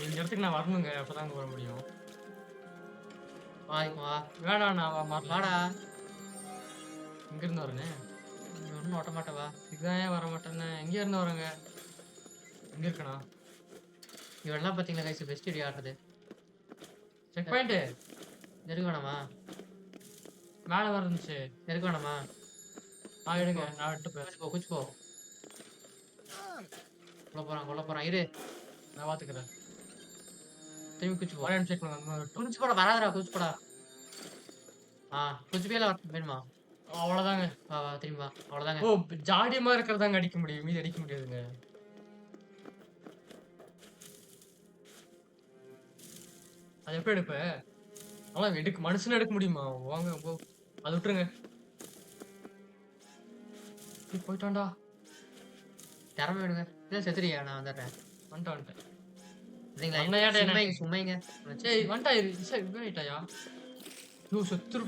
இந்த இடத்துக்கு நான் வரணுங்க. அப்பதான் வர முடியும். வா வேணாம் நான் வாடா இங்க இருந்து வரேன். ஒன்றும் ஓட்ட மாட்டேன் வா இதுதான் ஏன் வர மாட்டேன்னு. எங்க இருந்து வரேங்க? எங்க இருக்கணா? இவெல்லாம் பார்த்தீங்களா கைஸ் பெஸ்ட் இடி ஆடுறது செக் பாயிண்ட் நெருங்க வேணாமா மேலே வர இருந்துச்சு. நெருங்க வேணாமா எடுங்க நான் விட்டு போய் குச்சி போ கொல்ல போறான் இரு நான் பாத்துக்கிறேன். திரும்பி குச்சி போ ஒரே நிமிஷம் செக் பண்ணுங்க. குச்சி போடா வராதடா குச்சி போடா குச்சி பேல வேணுமா அவ்வளவுதாங்க. வா திரும்பி வா அவ்வளோதாங்க ஓ ஜாடியமா இருக்கிறதாங்க அடிக்க முடியும். மீதி அடிக்க முடியாதுங்க. அது எப்படி எடுப்ப? அவ்வளோ எடுக்க மனுஷனை எடுக்க முடியுமா? வாங்க போ. அதை விட்டுருங்க. போயிட்டான்டா. திறமை வேணுங்க இல்லை செத்துறியா நான் வந்துடுறேன் வந்துட்டேன். சும்மைங்க சரி வந்துட்டாயிரு. சரி இதாயிட்டாயா? ஐயோ செத்துரு.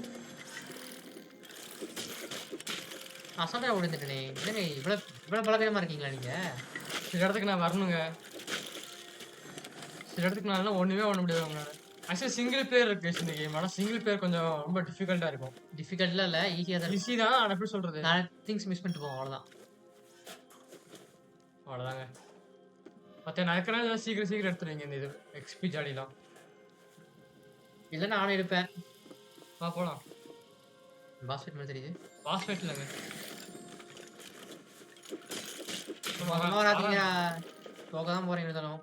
அசால்ட்டா விழுந்துட்டேனே என்னங்க இவ்வளோ பலவீனமா இருக்கீங்களா நீங்க சில இடத்துக்கு நான் வரணுங்க. சில இடத்துக்கு நான் ஒண்ணுமே பண்ண முடியாது அவங்களால. ஆக்சுவலி சிங்கிள் பிளேயர் இருக்கு இந்த கேம். ஆனால் சிங்கிள் பிளேயர் கொஞ்சம் ரொம்ப டிஃபிகல்ட்டா இருக்கும். டிஃபிகல்ட்லாம் இல்லை ஈஸியாக தான் ஈஸி தான். ஆனால் எப்படி சொல்றது? நான் திங்ஸ் மிஸ் பண்ணிட்டு போவோம் அவ்வளோதான் அவ்வளோதாங்க. மற்ற நடக்கிறேன் சீக்கிரம் எடுத்துருவீங்க இந்த இது எக்ஸ்பி ஜாடிலாம். இல்லை நானும் இருப்பேன் போகலாம். பாஸ்கெட் மாதிரி தெரியுது பாஸ்பேட் இல்லைங்க. போக தான் போறீங்க இருந்தாலும்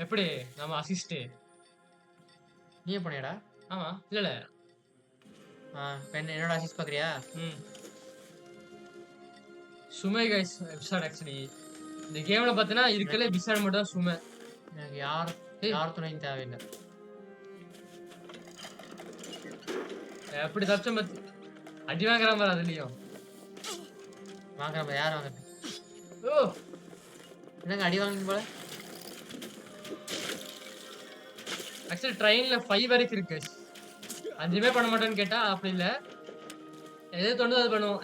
எப்படி நம்ம அசிஸ்ட் நீயே போனியாடா ஆமா இல்ல என்னோட அசிஸ்ட் பாக்குறியா சுமை கைஸ் எபிசோட் ஆக்சுவலி இந்த கேம்ல பார்த்தீங்கன்னா இருக்கல பிசாட் மட்டும் தான் சுமை. எனக்கு யார் துணையும் தேவையில்லை. எப்படி தச்சம் பத்தி அடி வாங்குற மாதிரி அதுலயும் வாங்குற யார் வாங்குறது? ஓ என்னங்க அடி வாங்குங்க போல. ஆக்சுவலி ட்ரெயின்ல 5 வரைக்கும் இருக்கு. 5மே பண்ண மாட்டேன்னு கேட்டா அப்படி இல்ல. எது தோணுதோ அது பண்ணுவோம்.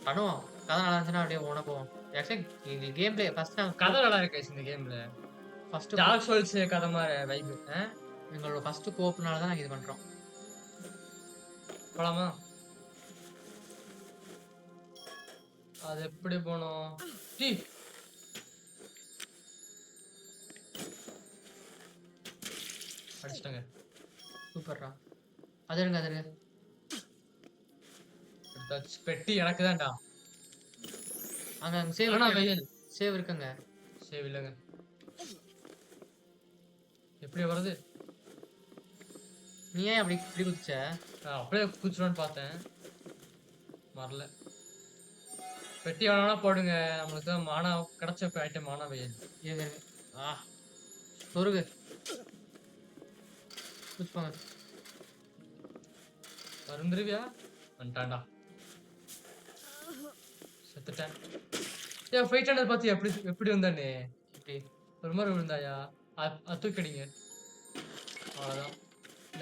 பண்ணுவோம். கதை நல்லா இருந்துச்சுன்னா அப்படியே ஓன போவோம். ஆக்சுவலி கேம் பிளே ஃபர்ஸ்ட் கதை நல்லா இருக்கு இந்த கேம்ல. ஃபர்ஸ்ட் டார்க் சோல்ஸ் கதை மாதிரி வைப். எங்களோட ஃபர்ஸ்ட் கோப்னால தான் நாங்க இது பண்றோம். போலாமா? அது எப்படி போனோம்? டீ அடிச்சிட்டாங்க. சூப்பர்ரா. அது இருங்க பெட்டி எனக்கு தான்டா. அங்க சேவ் ஆனா வெயில் சேவ் இருக்குங்க. சேவ் இல்லைங்க. எப்படி வருது? நீ ஏன் அப்படி இப்படி குதிச்ச? நான் அப்படியே குதிச்சிடும்னு பார்த்தேன், வரல. பெட்டி வேணா போடுங்க, நம்மளுக்கு மானா கிடைச்ச ஐட்டம் மானா வெயில். இருங்க இருங்க. சொருகு குதிச்சுப்பாங்க. வருந்துருவியா? வந்துட்டான்டா, செத்துட்டேன். ஏன் ஃபைட் ஆனது பார்த்து எப்படி எப்படி வந்தானே? இப்படி ஒரு மாதிரி விழுந்தாயா? அது தூக்கிடிங்க, அவ்வளோதான்.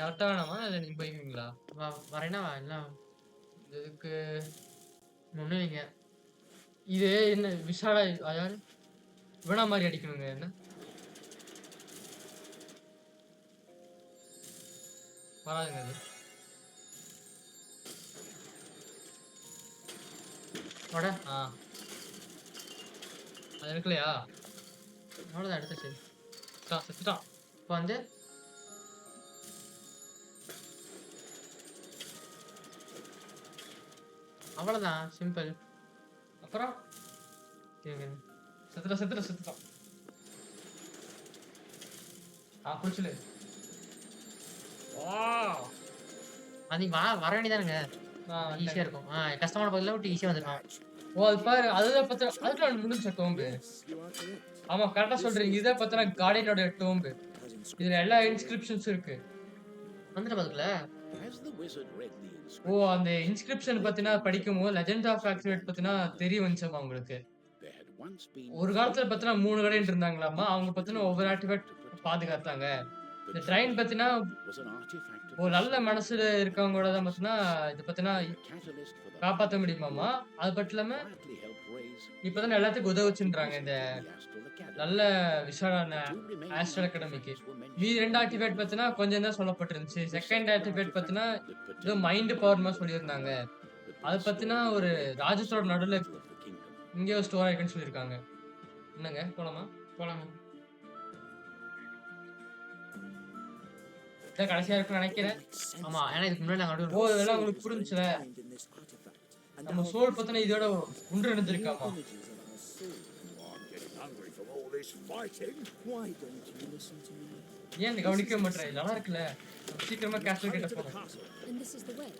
நட்ட வேணாமா இல்லை நீங்கள் போய்க்குவீங்களா? வரேன்னா வா, இல்லை இதுக்கு ஒன்றும் இல்லைங்க. இது என்ன விஷாலா? யாரு வேணா மாதிரி அடிக்கணுங்க என்ன? வராதுங்க அது. வட அது இருக்கலையா? அவ்வளோதான் எடுத்துச்சு. செத்துட்டான். இப்போ வந்து அவ்வளோதான், சிம்பிள். அப்புறம் செத்துட்டான். குளிச்சுல அது வர வேண்டியதானுங்க, ஈஸியாக இருக்கும். கஷ்டமான பகுதியில் விட்டு ஈஸியாக வந்துருக்கான். ஓ அது பாரு, அதுதான் பத்திர அதுதான் முடிஞ்ச dome. Yes, you are correct. ஆமா கரெக்டா சொல்றீங்க. இதை பத்தின கார்டியனோட டோம்பு. As inscribed. இதுல எல்லா இன்ஸ்கிரிப்ஷன்ஸ் இருக்கு. வந்துட்டு பதுக்குல As the wizard read the oh inscription, அந்த இன்ஸ்கிரிப்ஷன் பத்தினா படிக்கும்போது லெஜெண்ட் ஆஃப் ஆக்டிவேட் பத்தினா தெரிய வந்துச்சமா உங்களுக்கு. there had once been ஒரு காலத்துல பத்தினா 3 கடைன்னு இருந்தாங்களாமா. அவங்க பத்தின ஒவ்வொரு ஆர்டிஃபேக்ட் பாதுகாத்தாங்க. இந்த train பத்தினா was an artifact of ஒரு the நல்ல மனசுல இருக்கவங்களோட தான் பத்தினா இது பத்தினா catalyst for the காப்பாற்ற முடியுமாமா. அது மட்டும் இல்லாம quietly helped raise இப்பதான் எல்லாத்துக்கும் உதவுச்சுன்றாங்க இந்த the astral academy. நல்ல விஷாலான Two remaining ஆஸ்ட்ரல் அகாடமிக்கு. artifacts were mentioned மீதி 2 ஆர்டிஃபேக்ட் பத்தினா கொஞ்சம் தான் சொல்லப்பட்டிருந்துச்சு. செகண்ட் ஆர்டிஃபேக்ட் பத்தினா that ஏதோ pertained மைண்ட் பவர் மாதிரி சொல்லியிருந்தாங்க. to the அது பத்தினா ஒரு ராஜ்யத்தோட நடுவில் of the kingdom. இங்கே ஒரு ஸ்டோர் ஆயிக்குன்னு சொல்லியிருக்காங்க. என்னங்க போலாமா? போலாங்க. இதான் கடைசியா இருக்குன்னு நினைக்கிறேன். Makes sense. ஆமா, ஏன்னா இதுக்கு முன்னாடி நாங்கள் ஓ நடுவில் இதெல்லாம் உங்களுக்கு புரிஞ்சுல? Contained in this artifact. And நம்ம now சோல் பத்தின இதோட ஒன்று new இருந்திருக்காமா. images of our soul. I'm getting hungry from all this fighting. Why don't you listen to me? ஏன் இந்த கவனிக்கவே மாட்டேன்? நல்லா இருக்குல்ல, நம்ம சீக்கிரமா கேஸ்டல் கிட்ட போகணும். And this is the way.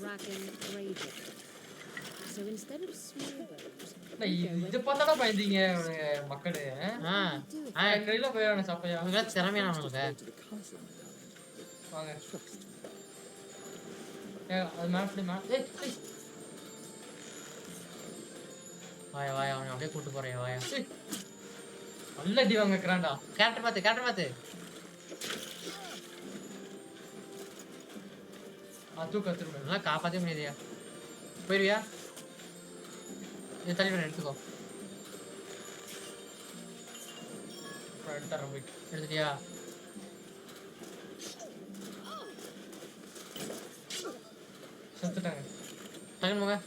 Dragon Raging. So instead of small bows, இதை பார்த்தாடா பயந்தீங்க மக்களு. என் கையில போய் சப்பையா அவங்களாம் திறமையானவங்க. Go to the castle, my darling. வாங்க. Trust me. அது மேட்ல வாயா வாயா, அவனை அப்படியே கூட்டு போறேன் வாயா. நல்ல அடி வாங்க கிராண்டா. கேரக்டர் பார்த்து தூக்க திரும்ப நல்லா காப்பாற்றவே முடியாதியா. போயிருவியா? இது தள்ளி வேணும், எடுத்துக்கோ. எடுத்துறேன் போயிட்டு. எடுத்துட்டியா? செத்துட்டாங்க. டக்குனு போங்க.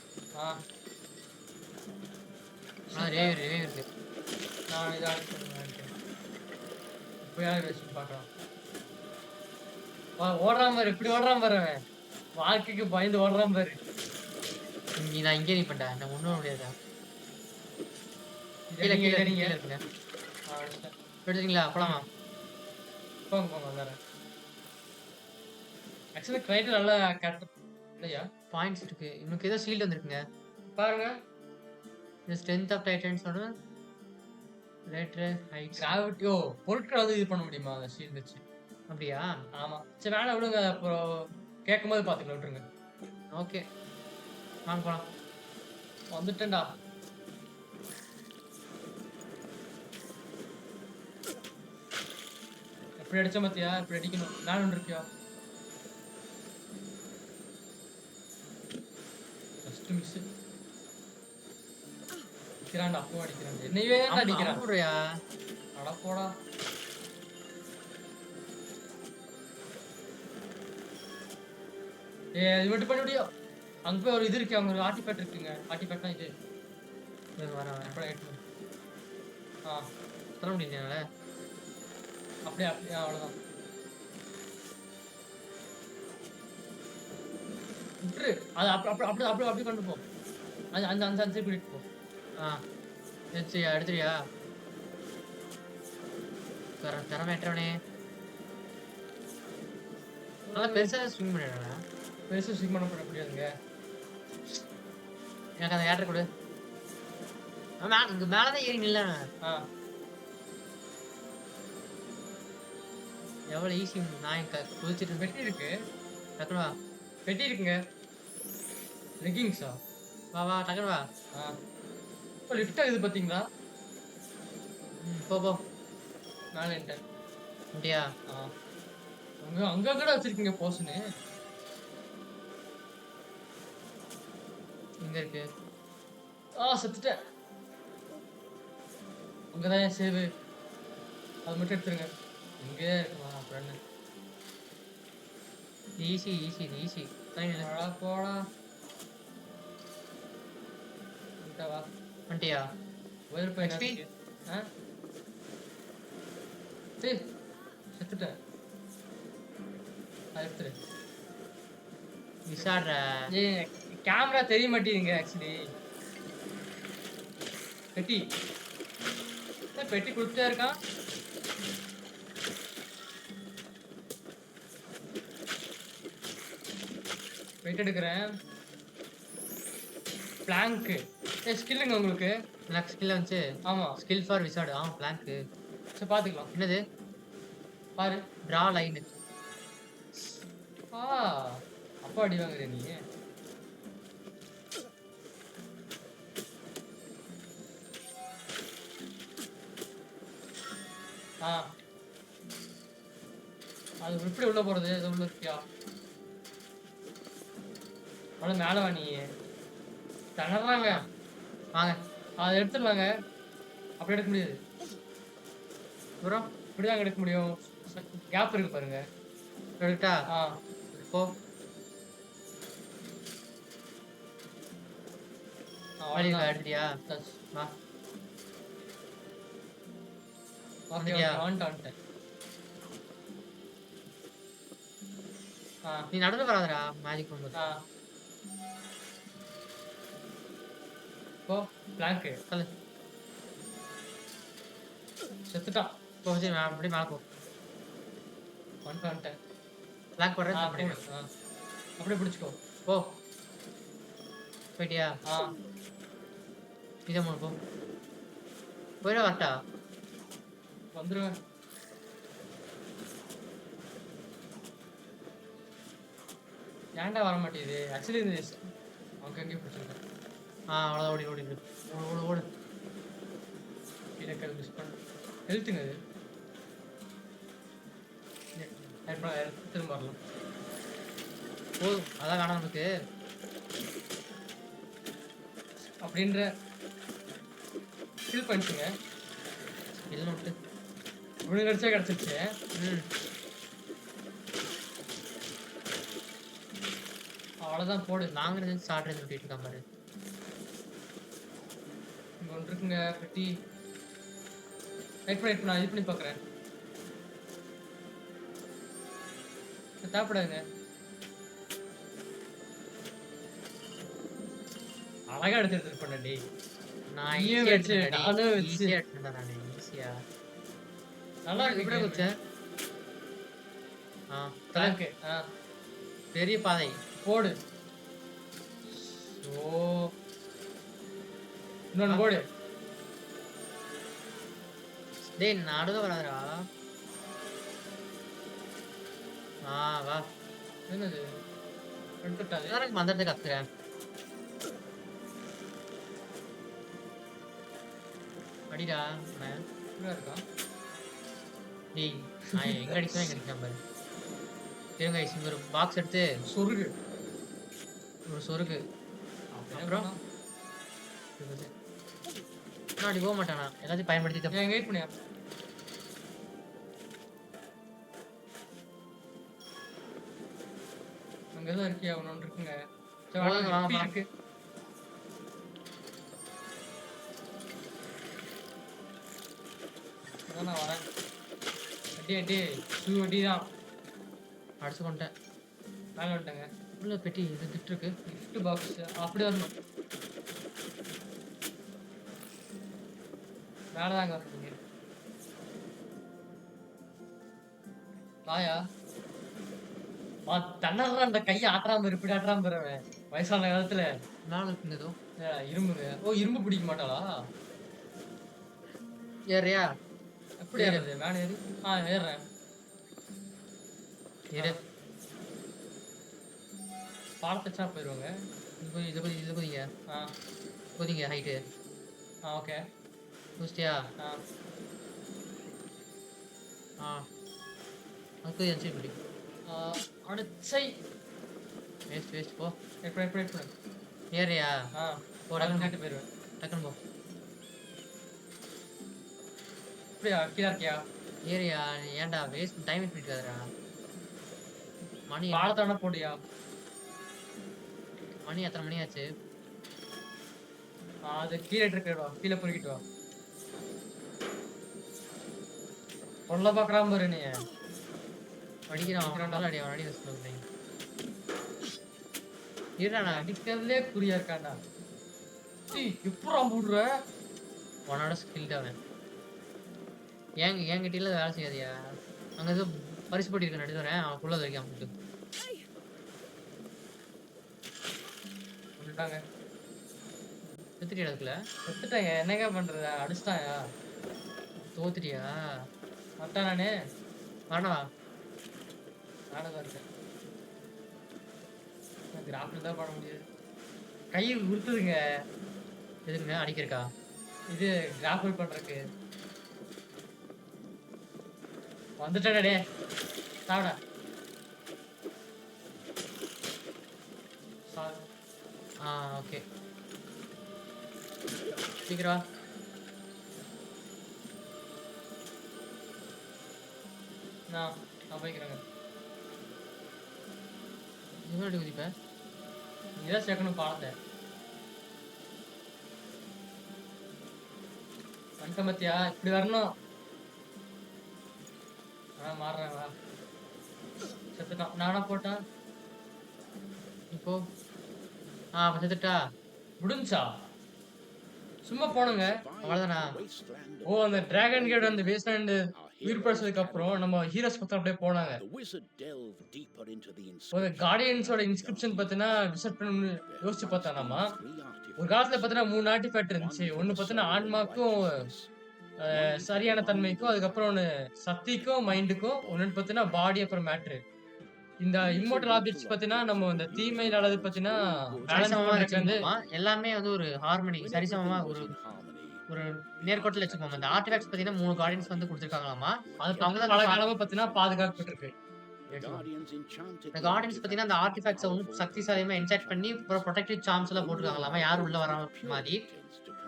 ரேவ் இருக்கு. நான் இதை அடிக்கிறேன். இப்போ யார் வச்சு பார்க்கலாம். ஓடுறான் பாரு, இப்படி ஓடுறான் பாரு. அவன் வாழ்க்கைக்கு பயந்து ஓடுறான் பாரு. நான் இங்கே நீ பண்ண நான் ஒன்றும் முடியாதா. கீழே கீழே நீங்க கீழே இருக்குங்க. எடுத்துட்டீங்களா? போலாமா? போங்க வந்துடுறேன். ஆக்சுவலி கிரைட்டர் நல்லா கேரக்டர் இல்லையா? பாயிண்ட்ஸ் இருக்கு. இவனுக்கு ஏதோ ஷீல்டு வந்துருக்குங்க பாருங்க. இந்த ஸ்ட்ரென்த் ஆஃப் டைட்டன்ஸோட ரேட்டர் ஹைட்ஸ். கிராவிட்டி பொருட்களை வந்து இது பண்ண முடியுமா அந்த ஷீல்டு வச்சு? அப்படியா? ஆமா. சரி வேணா விடுங்க, அப்புறம் கேட்கும் போது பார்த்துக்கலாம், விட்டுருங்க. ஓகே வாங்க போலாம். வந்துட்டேன்டா. எப்படி அடிச்ச மாத்தியா? இப்படி அடிக்கணும். நான் ஒன்று இருக்கியா? ஃபர்ஸ்ட் மிஸ் அடிக்கிறான்டா. அப்போ அடிக்கிறான். என்னையே அடிக்கிறான். போடுறியா? அட போடா. இது மட்டும் பண்ண முடியும். அங்க போய் ஒரு இது இருக்கு, அவங்க ஒரு ஆர்டிஃபேக்ட் இருக்குங்க. ஆர்டிஃபேக்ட்னா இது வரேன் அப்புறம் எடுத்து தர முடியல. அப்படியே அப்படியே அவ்வளோதான். விட்டுரு. அது அப்படி அப்படி அப்படி அப்படி அப்படி கொண்டு போ. அது அந்த அந்த அந்த கூட்டிட்டு போ. எடுத்துறியா? திறமையற்றவனே. நல்லா பெருசா ஸ்விங் பண்ணிடுறா. பெருசா ஸ்விம் பண்ண முடியாதுங்க. எனக்கு அந்த ஏற்ற கொடு. இங்க மேலதான் ஏறி நில்ல. ஆ எவ்வளவு ஈஸி நான் குதிச்சிட்டு பெட்டி இருக்கு. டக்குனு வா. பெட்டி இருக்குங்க. லெகிங்ஸா? வா வா டக்குனு வா. ஆ இப்போ லிஃப்ட் ஆகுது பார்த்தீங்களா? போ போ. மேலே என்டர். அப்படியா? ஆ அங்க கூட வச்சிருக்கீங்க போர்ஷனு. எங்க இருக்கு? செத்துட்டேன். அங்கதான் என் சேவு. அது மட்டும் எடுத்துருங்க. இங்கே இருக்குமா அப்புறம் என்ன? ஈஸி ஈஸி இது ஈஸி. போடா போடா. வா வந்துட்டியா? உயிர் போய் XP? செத்துட்டேன். அது எடுத்துரு. விசாடுற. கேமரா தெரிய மாட்டேங்குங்க ஆக்சுவலி. பெட்டி பெட்டி கொடுத்துட்டே இருக்கான். வெயிட் எடுக்கிறேன். பிளாங்க்கு ஸ்கில்லுங்க உங்களுக்கு. எனக்கு ஸ்கில் வந்துச்சு. ஆமா ஸ்கில் ஃபார் விசாடு. பிளாங்க்கு. சரி பார்த்துக்கலாம். என்னது? பாரு. Draw line. அப்பா அடி வாங்குற நீ. அது எப்படி உள்ள போறது? அது உள்ள இருக்கியா? அவ்வளோ மேலே வா நீ. திணறாங்க. வாங்க அதை எடுத்துடலாங்க. அப்படி எடுக்க முடியாது. அப்புறம் இப்படிதான் எடுக்க முடியும். கேப் இருக்கு பாருங்க. எடுக்கட்டா? போ. எடுத்துட்டியா? வா. வந்துட்டேன். நீ நடந்து வராதடா மேஜிக் பண்ணும்போது. போ பிளாங்க் சொல்லு. செத்துட்டான். போ சரி அப்படியே மேலே போ. வந்துட்டேன். பிளாங்க் போடுறேன். அப்படியே பிடிச்சிக்கோ. போ. போயிட்டியா? இதை மூணு போ. போயிட வரட்டா? வந்துடுவேன். ஏன்டா வர மாட்டேங்குது? ஆக்சுவலி இந்த அவங்க எங்கேயும் பிடிச்சிருக்கேன். அவ்வளோ ஓடி ஓடி ஓடு ஓடு. எனக்கு அது மிஸ் பண்ண ஹெல்த்துங்க அது. திரும்ப வரலாம். போதும் அதான் வேணாம் நமக்கு அப்படின்ற ஃபீல் பண்ணிச்சுங்க. இல்லை விட்டு இவனுக்கு கிடச்சா கிடச்சிருச்சு. அவ்வளோதான் போடு. நாங்கள் இருந்து ஸ்டார்ட் இருந்து விட்டுட்டு இருக்கா பாரு. இங்கே ஒன்று இருக்குங்க பெட்டி. வெயிட் நான் இது பண்ணி பார்க்குறேன். தேவைப்படாதுங்க. அழகா எடுத்து பண்ணி நான் ஈஸியா வச்சு நானும் வச்சு ஈஸியா எடுத்துட்டேன் நான். ஈஸியா நல்லா எப்படி இருக்கு. வச்சேன்? பிளாங்க் பெரிய பாதை போடு. ஓ இன்னொன்று போடு. டேய் நடுவே வராதுடா. வா. என்னது எடுத்துட்டாது. எனக்கு மந்திரத்தை கத்துக்கிறேன். அடிடா இருக்கா? டேய் நான் எங்க அடிக்கலாம் எங்க அடிக்கலாம் பாரு. தேங்க இங்க ஒரு பாக்ஸ் எடுத்து சொருகு. ஒரு சொருகு. அப்புறம் நான் அடி போக மாட்டானா? எல்லாத்தையும் பயன்படுத்தி எங்க வெயிட் பண்ணியா? அங்கதான் இருக்கியா? ஒன்று இருக்குங்க. இருக்கு. அதான் நான் வரேன். அடி ஷூ அடி தான் அடிச்சு கொண்டேன். மேலே வந்துட்டேங்க. உள்ள பெட்டி இது கிஃப்ட் இருக்கு. கிஃப்ட் பாக்ஸ் அப்படி வரணும். மேலே தாங்க வரீங்க. வாயா தன்னறா அந்த கையை ஆட்டுறாம இப்படி ஆட்டுறாம பெறவன் வயசான காலத்துல மேல இருக்குங்க ஏதோ. இரும்புங்க. ஓ இரும்பு பிடிக்க மாட்டாளா? ஏறியா? எப்படி ஏறது? மேல ஏறி ஏறுறேன். ஏறு. பாலத்தச்சா போயிருவாங்க. இது குதிங்க. ஆ குதிங்க ஹைட்டு. ஓகே. குதிச்சிட்டியா? ஆ குதி அடிச்சு இப்படி. அடிச்சை. வேஸ்ட் போ. எப்படி ஏறியா? ஒரு கேட்டு போயிருவேன். டக்குன்னு போ. அப்படியா கீழே இருக்கியா? ஏறியா? ஏன்டா வேஸ்ட் டைம் பண்ணிக்காதடா. மணி பாலத்தான போடியா? மணி எத்தனை மணி ஆச்சு? அது கீழே இருக்கா, கீழே பொறுக்கிட்டு வா. பொண்ணை பாக்குறாம பாரு நீ. அடிக்கிறான் அடி அவன் அடி வச்சுருக்கேன். இருடா அடிக்கிறதுலே குறியா இருக்காண்டா. எப்படா போடுற? உன்னோட ஸ்கில்ட் அவன். என்கிட்ட வேலை செய்யாதியா? அங்க ஏதோ பரிசு போட்டி இருக்கு நடுத்துறேன். அவன் குள்ள வரைக்கும் அமுட்டு சொல்லிட்டாங்க. செத்துட்டியா? அதுக்குள்ள செத்துட்டாங்க. என்னங்க பண்றது? அடிச்சிட்டாயா? தோத்துட்டியா? அதான் நானே வேணவா? நானதான் இருக்கேன். கிராஃபில் தான் பண்ண முடியாது. கை உறுத்துதுங்க. எதுக்குங்க அடிக்கிறக்கா? இது கிராஃபில் பண்றதுக்கு. வந்துட்டே சாப்பிடா. ஓகே சீக்கிரம் நான் போய்க்கிறேங்க. எவ்வளோ குதிப்ப? இதான் சேர்க்கணும் பாலத்தை. வந்துட்டமத்தியா இப்படி வரணும். மாறுறேன் வா. செத்துட்டான். நானா போட்டான் இப்போ. அப்ப செத்துட்டா? முடிஞ்சா? சும்மா போனுங்க. அவ்வளவுதானா? ஓ அந்த டிராகன் கேட் வந்து வேஸ்ட்லேண்ட் உயிர் படைச்சதுக்கு அப்புறம் நம்ம ஹீரோஸ் பக்கம் அப்படியே போனாங்க. ஒரு கார்டியன்ஸோட இன்ஸ்கிரிப்ஷன் பார்த்தீங்கன்னா விசிட் பண்ணி யோசிச்சு பார்த்தானாமா. ஒரு காலத்துல பார்த்தீங்கன்னா 3 ஆர்டிஃபேக்ட் இருந்துச்சு. ஒன்னு பார்த்தீங்கன்னா ஆன்மாக்கும் சரியான தன்மைக்கும், அதுக்கப்புறம் ஒன்று சக்திக்கும் மைண்டுக்கும், ஒன்னு பார்த்தீங்கன்னா பாடி அப்புறம் மேட்ரு. இந்த இம்மோர்டல் ஆப்ஜெக்ட்ஸ் பார்த்தீங்கன்னா நம்ம இந்த தீமை நல்லது பார்த்தீங்கன்னா எல்லாமே வந்து ஒரு ஹார்மனி சரிசமமா ஒரு நேர்கோட்டில் வச்சுக்கோங்க. இந்த ஆர்டிஃபேக்ட்ஸ் பார்த்தீங்கன்னா 3 கார்டியன்ஸ் வந்து கொடுத்துருக்காங்களாமா. அது அவங்க பல காலமா பார்த்தீங்கன்னா பாதுகாக்கப்பட்டிருக்கு. இந்த கார்டியன்ஸ் பார்த்தீங்கன்னா அந்த ஆர்டிஃபேக்ட்ஸை வந்து சக்திசாலியமா என்சாக்ட் பண்ணி அப்புறம் ப்ரொடெக்டிவ் சார்ம்ஸ் எல்லாம் போட்டுருக்காங்களாமா, யாரும் உள்ள வர மாதிரி.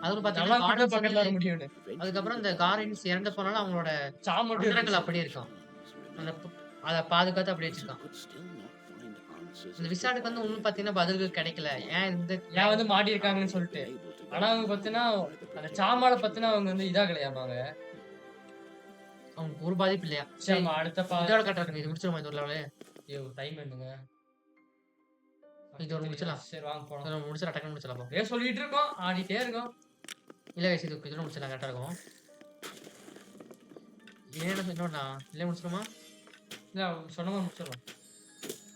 அதுவும் பார்த்தீங்கன்னா பக்கத்துல வர முடியும். அதுக்கப்புறம் இந்த கார்டியன்ஸ் இறந்து போனாலும் அவங்களோட சாமர்கள் அப்படியே இருக்கும். அந்த அதை பாதுகாத்து அப்படியே வச்சிருக்கான். இந்த விசாடுக்கு வந்து ஒன்றும் பார்த்தீங்கன்னா பதில்கள் கிடைக்கல. ஏன் வந்து மாடி இருக்காங்கன்னு சொல்லிட்டு. ஆனா அவங்க பார்த்தீங்கன்னா அந்த சாமால பார்த்தீங்கன்னா அவங்க வந்து இதாகலையாமாங்க. அவங்க ஒரு பாதிப்பு இல்லையா? சரி அடுத்த இதோட கரெக்டா இருக்கு. இது முடிச்சிருமா? இது ஒரு லெவலு. ஐயோ டைம் என்னங்க? இது ஒரு முடிச்சலாம். சரி வாங்க போலாம். முடிச்சலாம், டக்குனு முடிச்சலாம். அப்படியே சொல்லிட்டு இருக்கோம், ஆடிட்டே இருக்கோம். இல்ல வயசு இது இதோட முடிச்சலாம், கரெக்டா இருக்கும். ஏன்னு சொன்னோம்னா இல்லை முடிச்சிருமா? இல்லை சொன்னமா முடிச்சிடலாம்.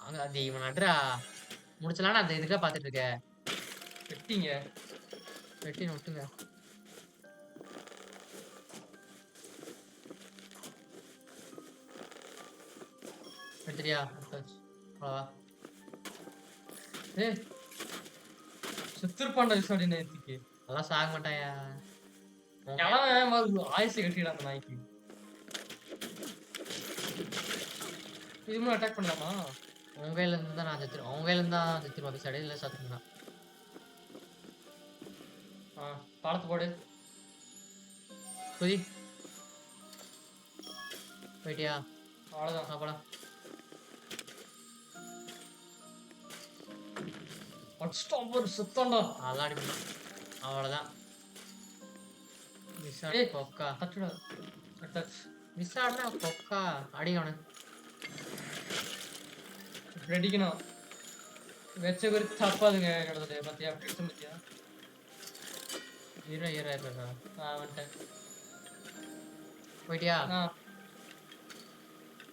அங்க அது இவன் நடுறா முடிச்சலான்னு அந்த இதுக்காக பார்த்துட்டு இருக்க. வெட்டிங்க வெட்டின்னு விட்டுங்க. எடுத்துட்டியா? அவ்வளவா? செத்துருப்பாண்ட விசாடி நேரத்துக்கு. அதெல்லாம் சாக மாட்டாயா? ஆயுசு கட்டிடா அந்த நாய்க்கு. இதுவும் அட்டாக் பண்ணலாமா? உன் வேல இருந்து தான் நான் செத்துருவேன். உன் வேல இருந்தா செத்துருவா விசாடி, இல்லை சாத்துருந்தான். பாலத்து போடு. குதி. போயிட்டியா? அவ்வளோதான் சாப்பிடலாம். சுத்தம்டா அதெல்லாம் அடி பண்ணலாம். அவ்வளோதான். விசாடி கொக்கா விசாடுனா கொக்கா அடிக்கணும். அடிக்கணும் வச்ச குறித்து தப்பாதுங்க. கிடந்தது பார்த்தியா? பிடிச்ச பத்தியா? வந்துட்டேன். போயிட்டியா?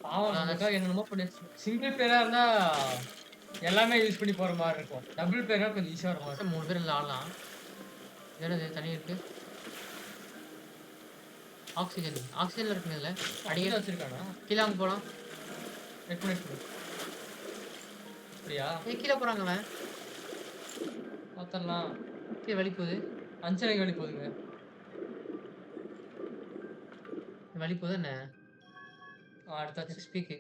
பாவம் நமக்காக என்னென்னமோ பண்ணி சிங்கிள் பிளேயரா இருந்தா எல்லாமே யூஸ் பண்ணி போற மாதிரி இருக்கும். டபுள் பிளேயரா கொஞ்சம் ஈஸியா வர மாதிரி இருக்கும். 3 பேர் இதுல ஆடலாம். என்னது தண்ணி இருக்கு? ஆக்ஸிஜன்ல இருக்குங்க இதுல. அடிக்க வச்சிருக்கானா? கீழ அங்க போலாம். வெயிட் பண்ணு. அப்படியா? கீழ போறாங்க அவன். பாத்தரலாம். கீழ வழி போகுது. அஞ்சனைக்கு வழி போகுதுங்க. வழி போகுது என்ன? அடுத்தாச்சு. ஸ்பீக்கு.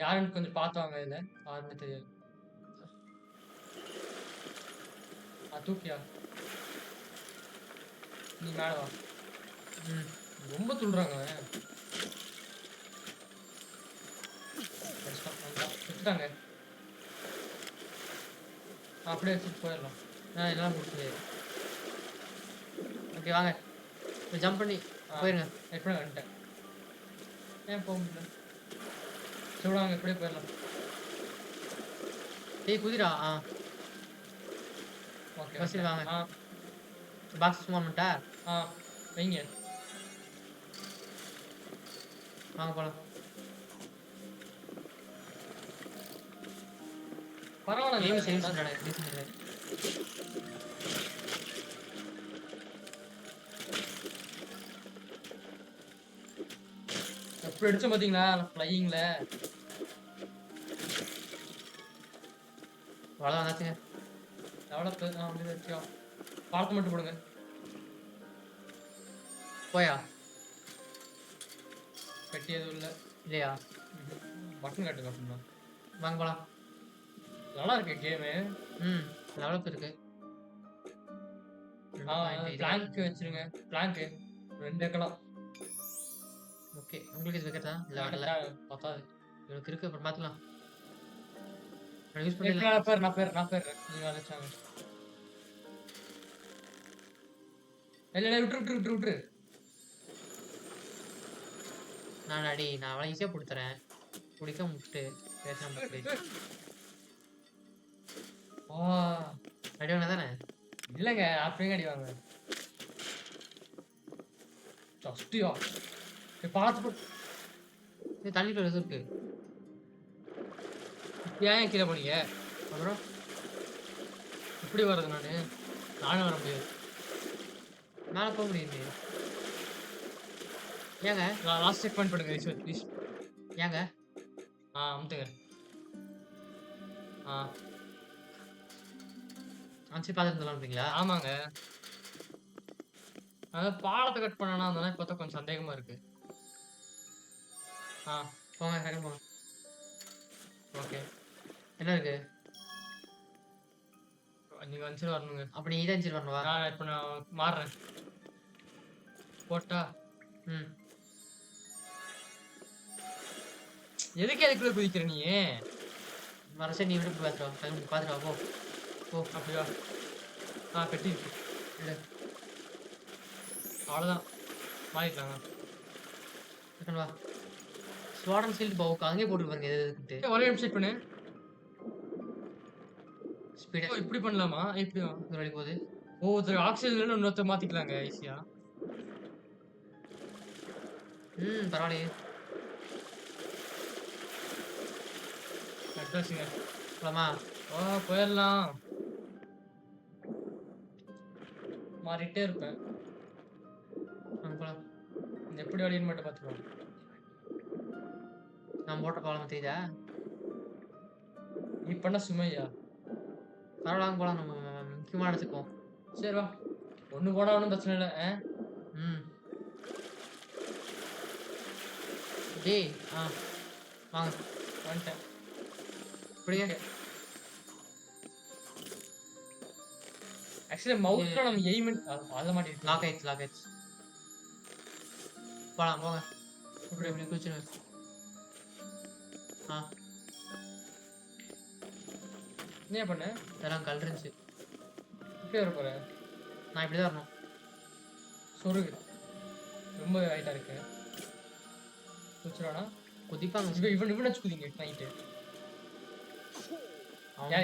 யாருன்னு கொஞ்சம் பார்த்து வாங்க இதுல. யாருன்னு தெரியாது. தூக்கியா? நீ மேல வா. ம். ரொம்ப துள்ளுறாங்க அவன். கஷ்டம். வந்தான். எடுத்துட்டாங்க. அப்படியே வச்சுட்டு போயிடலாம். எல்லாம் முடிச்சுது. ஓகே வாங்க. ஜம்ப் பண்ணி போயிருங்க. எப்படி வந்துட்டேன்? ஏன் போக முடியல? சொல்லுவாங்க எப்படியே போயிடலாம். டேய் குதிரா. ஓகே. பஸ்ஸில் வாங்க. ஆ பாக்ஸ் சும்மா பண்ணிட்டா வைங்க. வாங்க போலாம். பரவாயில்ல. Game sales decent. எப்படி அடிச்சோம் பாத்தீங்களா ஃப்ளையிங்ல? அவ்வளோ வந்தாச்சுங்க. டெவலப் வந்து வச்சோம். பார்த்து மட்டும் போடுங்க. போயா? பெட்டி எதுவும் இல்லை. இல்லையா? பட்டன் காட்டுங்க அப்படின்னா. வாங்க போலாம். நல்லா இருக்கு கேமு. டெவலப் இருக்கு. பிளாங்க் வச்சிருங்க. பிளாங்க் 2 வைக்கலாம். ஓகே உங்களுக்கு இது வைக்கிறதா? இல்லை வரல. பத்தாது. இவனுக்கு இருக்கு அப்புறம் பார்த்துக்கலாம். யூஸ் நான் பண்ணி பேர் நீங்க அழைச்சாங்க. இல்லை விட்டுரு. நான் அவ்வளோ ஈஸியாக பிடித்துறேன். பிடிக்க முட்டு பேசாம அடி வாங்க தானே? இல்லைங்க அப்படியே அடி வாங்க. ஜஸ்டியா பார்த்து தண்ணிக்குள்ள எது இருக்கு? ஏன் கீழே போனீங்க? அப்புறம் இப்படி வர்றது நானும் வர முடியாது. மேலே போக முடியுது. ஏங்க லாஸ்ட் செக் பண்ணுங்க ஈஸ்வர் ப்ளீஸ். ஏங்க அமுத்துங்க. அனுப்பிச்சு பார்த்துருந்தலாம்ன்றீங்களா? ஆமாங்க. அதாவது பாலத்தை கட் பண்ணனா அந்த மாதிரி பார்த்தா கொஞ்சம் சந்தேகமா இருக்கு. போங்க சரி போங்க. ஓகே என்ன இருக்கு? நீங்க வந்து வரணுங்க. அப்படி நீ தான் சரி வரணுவா? இப்போ நான் மாறுறேன். போட்டா எதுக்கு அதுக்குள்ள குதிக்கிற நீ? மரசை நீ விட்டு பார்த்துட்டு வா. போ அப்படியா? பெட்டி இருக்கு. அவ்வளோதான் மாறிக்கலாங்க. வா. ஸ்வாடன் சீல்டு பவுக்கு அங்கேயே போட்டுருப்பாங்க. எதுக்கிட்டு ஒரே நிமிஷம் பண்ணு. ஸ்பீடு இப்படி பண்ணலாமா? இப்படி ஒரு வழி போகுது. ஒவ்வொருத்தர் ஆக்சிஜன்ல இன்னொருத்தர் மாத்திக்கலாங்க ஈஸியா. பரவாயில்லையே. அட்ரஸுங்க போலாமா? போயிடலாம். மாறிட்டே இருப்பேன். போலாம். எப்படி வழின்னு மட்டும் பார்த்துக்கலாம். நான் போட்ட பாலம் தெரியுதா? நீ பண்ண சுமையா? பரவாயில்ல போலாம். நம்ம முக்கியமாக எடுத்துக்குவோம். சரி வா. ஒன்று போனா ஒன்றும் பிரச்சனை இல்லை. டேய் வாங்க வந்துட்டேன். இப்படியே ஆக்சுவலி மவுஸ்ல நம்ம எய்மெண்ட் அத மாட்டி லாக் ஆயிடுச்சு. போலாம் போங்க. இப்படி குதிச்சுங்க. என்ன பண்ண? இதெல்லாம் கல் இருந்துச்சு. இப்படி வர போற? நான் இப்படி தான் வரணும். சொருகு ரொம்ப ஹைட்டா இருக்கு. குதிச்சுறானா? குதிப்பாங்க. இவன் வச்சு குதிங்க நைட்டு.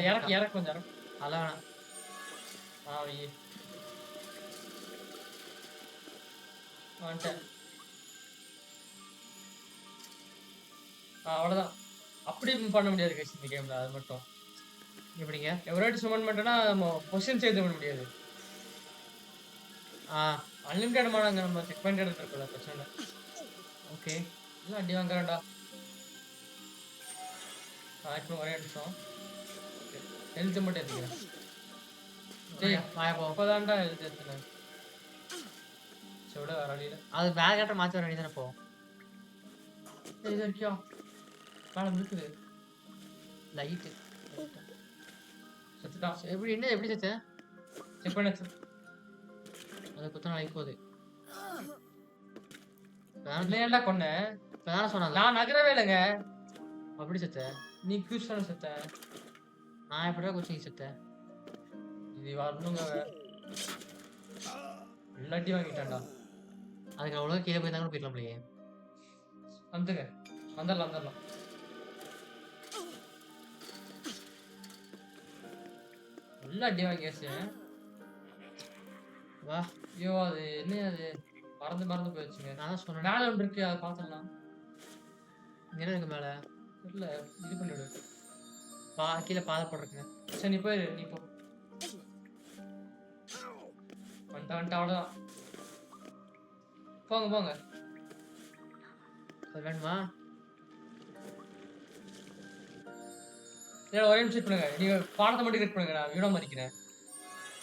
இறக்கு கொஞ்சம் இறக்கு. அதெல்லாம் வேணாம். வந்துட்டேன். அவ்வளவுதான். அப்படி பண்ண முடியாது கைஸ் இந்த கேம்ல. அது மட்டும். எப்படிங்க? ஒரு வாட்டி சுமன் பண்ணிட்டோம்னா நம்ம பொசிஷன் சேஞ்ச் பண்ண முடியாது. ஆ அன்லிமிட்டட் மானாங்க நம்ம செக் பண்ணிட்டு இருக்கல பிரச்சனை. ஓகே. இல்ல அடி வாங்குறடா. இப்போ ஒரே நிமிஷம். ஹெல்த் மட்டும் ஏத்திக்கிறேன். டேய் வாயா போ. இப்பதான்டா ஹெல்த் ஏத்துனேன். சோட வர வழியில. அது பேக் ஆட்ட மாத்தி வர வேண்டியதானே போ. டேய் இது இருக்கியா? மேல இருக்குது. லைட். செத்துட்டான். எப்படி செத்த? செக் பண்ணு. அது குத்தன லைட் போகுது. என்ன ஏன்டா கொன்ன? இப்பதானே சொன்னாங்க. நான் நகரவே இல்லைங்க. அப்படி செத்த? நீ கியூஸ்டான செத்த. நான் எப்படிடா கோச்சிங் செத்த? இது வரணுங்க. இல்லாட்டி வாங்கிட்டான்டா. அதுக்கு அவ்வளோ கீழே போயிருந்தா கூட போயிடலாம் போலயே. வந்துங்க. வந்துடலாம். நல்லா அடி வாங்கியாச்சு. வா. ஐயோ அது என்ன அது மறந்து போயிடுச்சுங்க. நான் தான் சொன்னேன். மேல ஒன்று இருக்கு அதை பார்த்துடலாம். என்ன இருக்கு மேல? இல்ல இது பண்ணிவிடு. கீழே பாதை போட்டிருக்குங்க. சரி நீ போயிரு நீ போ. வந்துட்ட அவ்வளோதான். போங்க. அது வேணுமா? ஒரே நிமிஷம் பண்ணுங்க. நீங்க பாடத்தை மட்டும் கட் பண்ணுங்க. நான் வீடியோ மறிக்கிறேன்.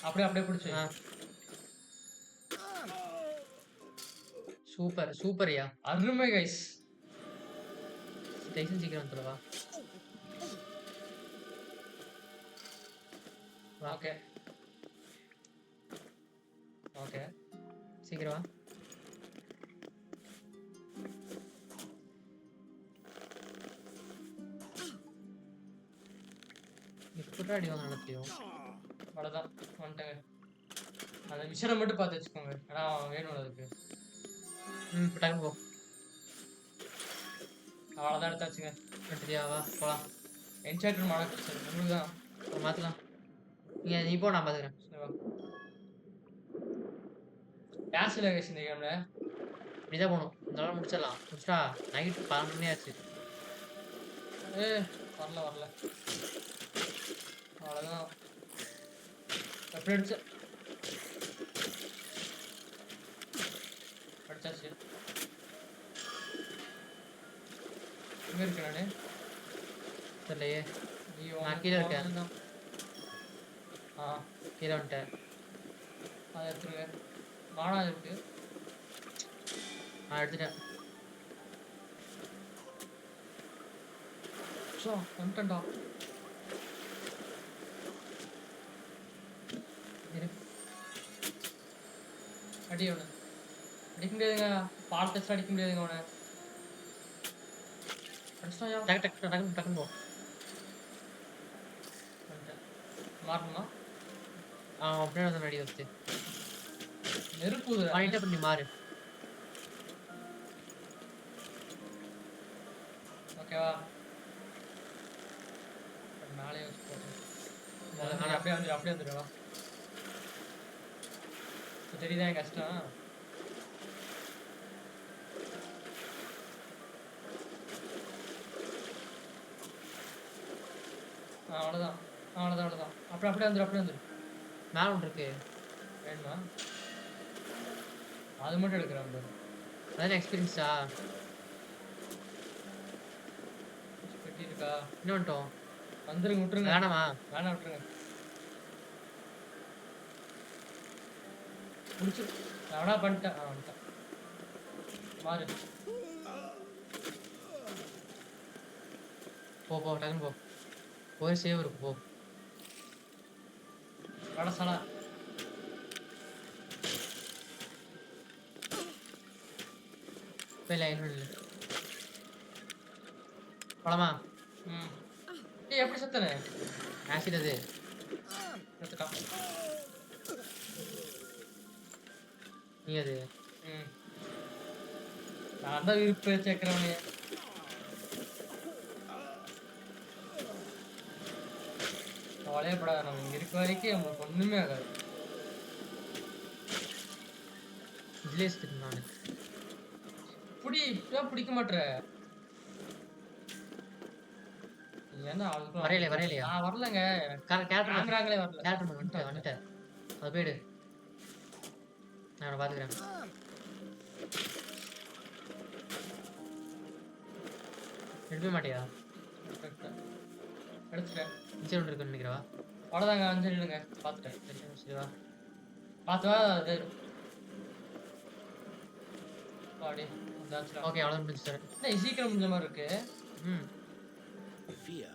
அப்படியே பிடிச்சி. சூப்பர்யா. அருமை கைஸ். டென்ஷன் சீக்கிரம் வந்துடுவா. ஓகே சீக்கிரம் வா. எப்படா அடி வாங்க நடத்தியோ? அவ்வளோதான் வந்துட்டேங்க. அந்த விஷயம் மட்டும் பார்த்து வச்சுக்கோங்க. ஏன்னா வேணும் அதுக்கு. டக்குனு போ. அவ்வளோதான் எடுத்தாச்சுங்க. எடுத்துட்டியா? வா போலாம். என்சாய்டர் மாடல் பிரச்சனை உங்களுக்கு தான். மாற்றலாம். நீ போ, நான் பார்த்துக்கிறேன். கேஸ் இல்லை கைஸ் இந்த கேம்ல. இப்படிதான் போகணும். இந்த நாள் முடிச்சிடா. நைட்டு 12 மணி ஆச்சு. வரல அவ்வளோதான். எப்படி அடிச்சாச்சு. எங்க இருக்கு நானு தெரியலையே. ஐயோ நான் கீழே இருக்கேன். கீழே வந்துட்டேன். அதை எடுத்துருங்க. மானா இருக்கு. நான் எடுத்துட்டேன். வந்துட்டேன்டா. அடி அவனை அடிக்க முடியாதுங்க. பால் டச் அடிக்க முடியாதுங்க அவனை. டக்குன்னு போ. மாறணுமா? அப்படியே வந்து ரெடி வச்சு நெருப்பு வாங்கிட்டு பண்ணி மாறு. ஓகேவா? மேலே வச்சு போடுறேன். அப்படியே வந்துடுவா. தெரியுதா என் கஷ்டம்? அவ்வளோதான். அப்படியே வந்துடும். மேலே ஒன்று இருக்கு. வேணுமா? அது மட்டும் எடுக்கிறேன். அதான் எக்ஸ்பீரியன்ஸா? பெட்டி இருக்கா? என்ன வந்துட்டோம்? வந்துருங்க. விட்டுருங்க. வேணாமா? வேணாம் விட்டுருங்க. முடிச்சு அவனா பண்ணிட்டேன். வந்துட்டேன். மாறு. போ டக்குன்னு போ. ஒரு சேவ் இருக்கு போ. கடைசலா போய் லைன் இல்லை. பழமா? எப்படி செத்தனே? ஆசிட் அது. எடுத்துட்டான். நீ அது. நான் தான் விருப்ப சேர்க்கிறவனே. கவலையப்படாத. நம்ம இங்க இருக்க வரைக்கும் நம்மளுக்கு ஒண்ணுமே ஆகாது. இதுலேயே நான் பிடிக்க மாட்டேற. என்ன அதுக்குள்ள வரையலையா? நான் வரலங்க. கேரக்டர் வாங்குறாங்களே வரல. வந்துட்டேன். அது போயிடு. நான் பாத்துக்கிறேன். எடுக்க மாட்டியா? எடுத்துட்டேன். மிச்சம் ஒன்று இருக்குன்னு நினைக்கிறவா? அவ்வளோதாங்க. அஞ்சலிடுங்க. பார்த்துட்டேன். சரி வா. பார்த்தா அது பாடி ஓகே அவ்வளோ முடிஞ்சு சார். என்ன சீக்கிரம் முடிஞ்ச மாதிரி இருக்கு. ம். Fear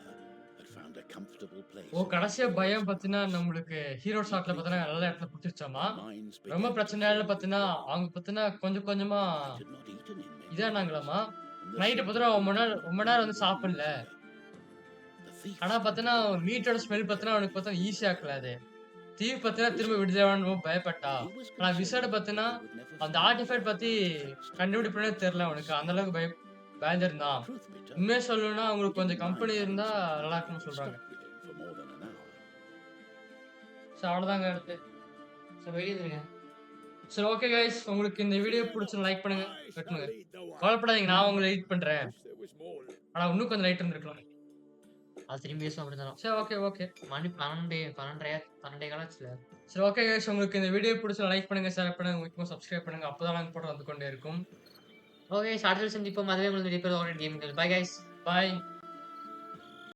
had found a comfortable place. ஓ கடைசியா பயம் பார்த்தீங்கன்னா நம்மளுக்கு ஹீரோ ஷாட்ல பார்த்தீங்கன்னா நல்ல இடத்துல பிடிச்சிருச்சாமா. Minds ரொம்ப began பிரச்சனையால பார்த்தீங்கன்னா அவங்க பார்த்தீங்கன்னா கொஞ்சம் கொஞ்சமா had not eaten in many இதானாங்களாமா. and the night பார்த்தீங்கன்னா ரொம்ப நேரம் வந்து சாப்பிடல. the thief ஆனா பார்த்தீங்கன்னா மீட்டோட ஸ்மெல் பார்த்தீங்கன்னா அவனுக்கு பார்த்தா ஈஸி ஆக்கல அது. தீவ் பார்த்தீங்கன்னா திரும்ப விடுதேவான்னு ரொம்ப பயப்பட்டா. he was ஆனா விசாடு concerned பார்த்தீங்கன்னா he would never அந்த find ஆர்டிஃபைட் பத்தி கண்டுபிடிப்பே தெரியல அவனுக்கு. அந்த அளவுக்கு பயந்துருந்தான். truth be told. உண்மையை சொல்லணும்னா அவங்களுக்கு கொஞ்சம் கம்பெனி இருந்தா நல்லா இருக்கும்னு சொல்றாங்க. Stuck with him for more than an hour. So அவ்வளவுதாங்க அடுத்து. சார் வெளியே இருங்க. சரி ஓகே கைஸ், உங்களுக்கு இந்த வீடியோ பிடிச்சிருந்தா லைக் பண்ணுங்க, வெட்டுங்க. கவலைப்படாதீங்க, நான் உங்களை எடிட் பண்றேன். ஆனா இன்னும் கொஞ்சம் லைட் இருந்திருக்கலாம். அது திரும்பி பேசுவோம் அப்படி இருந்தாலும். சரி ஓகே. மணி 12 காலாச்சுல. சரி ஓகே கைஸ், உங்களுக்கு இந்த வீடியோ பிடிச்சா லைக் பண்ணுங்க, ஷேர் பண்ணுங்க, முக்கியமா சப்ஸ்கிரைப் பண்ணுங்க. அப்பதான் நாங்க போட்டு வந்து கொண்டே இருக்கும். ஓகே அடுத்த சந்திப்போம். அதுவே உங்களுக்கு கேமிங். Bye guys. பாய்.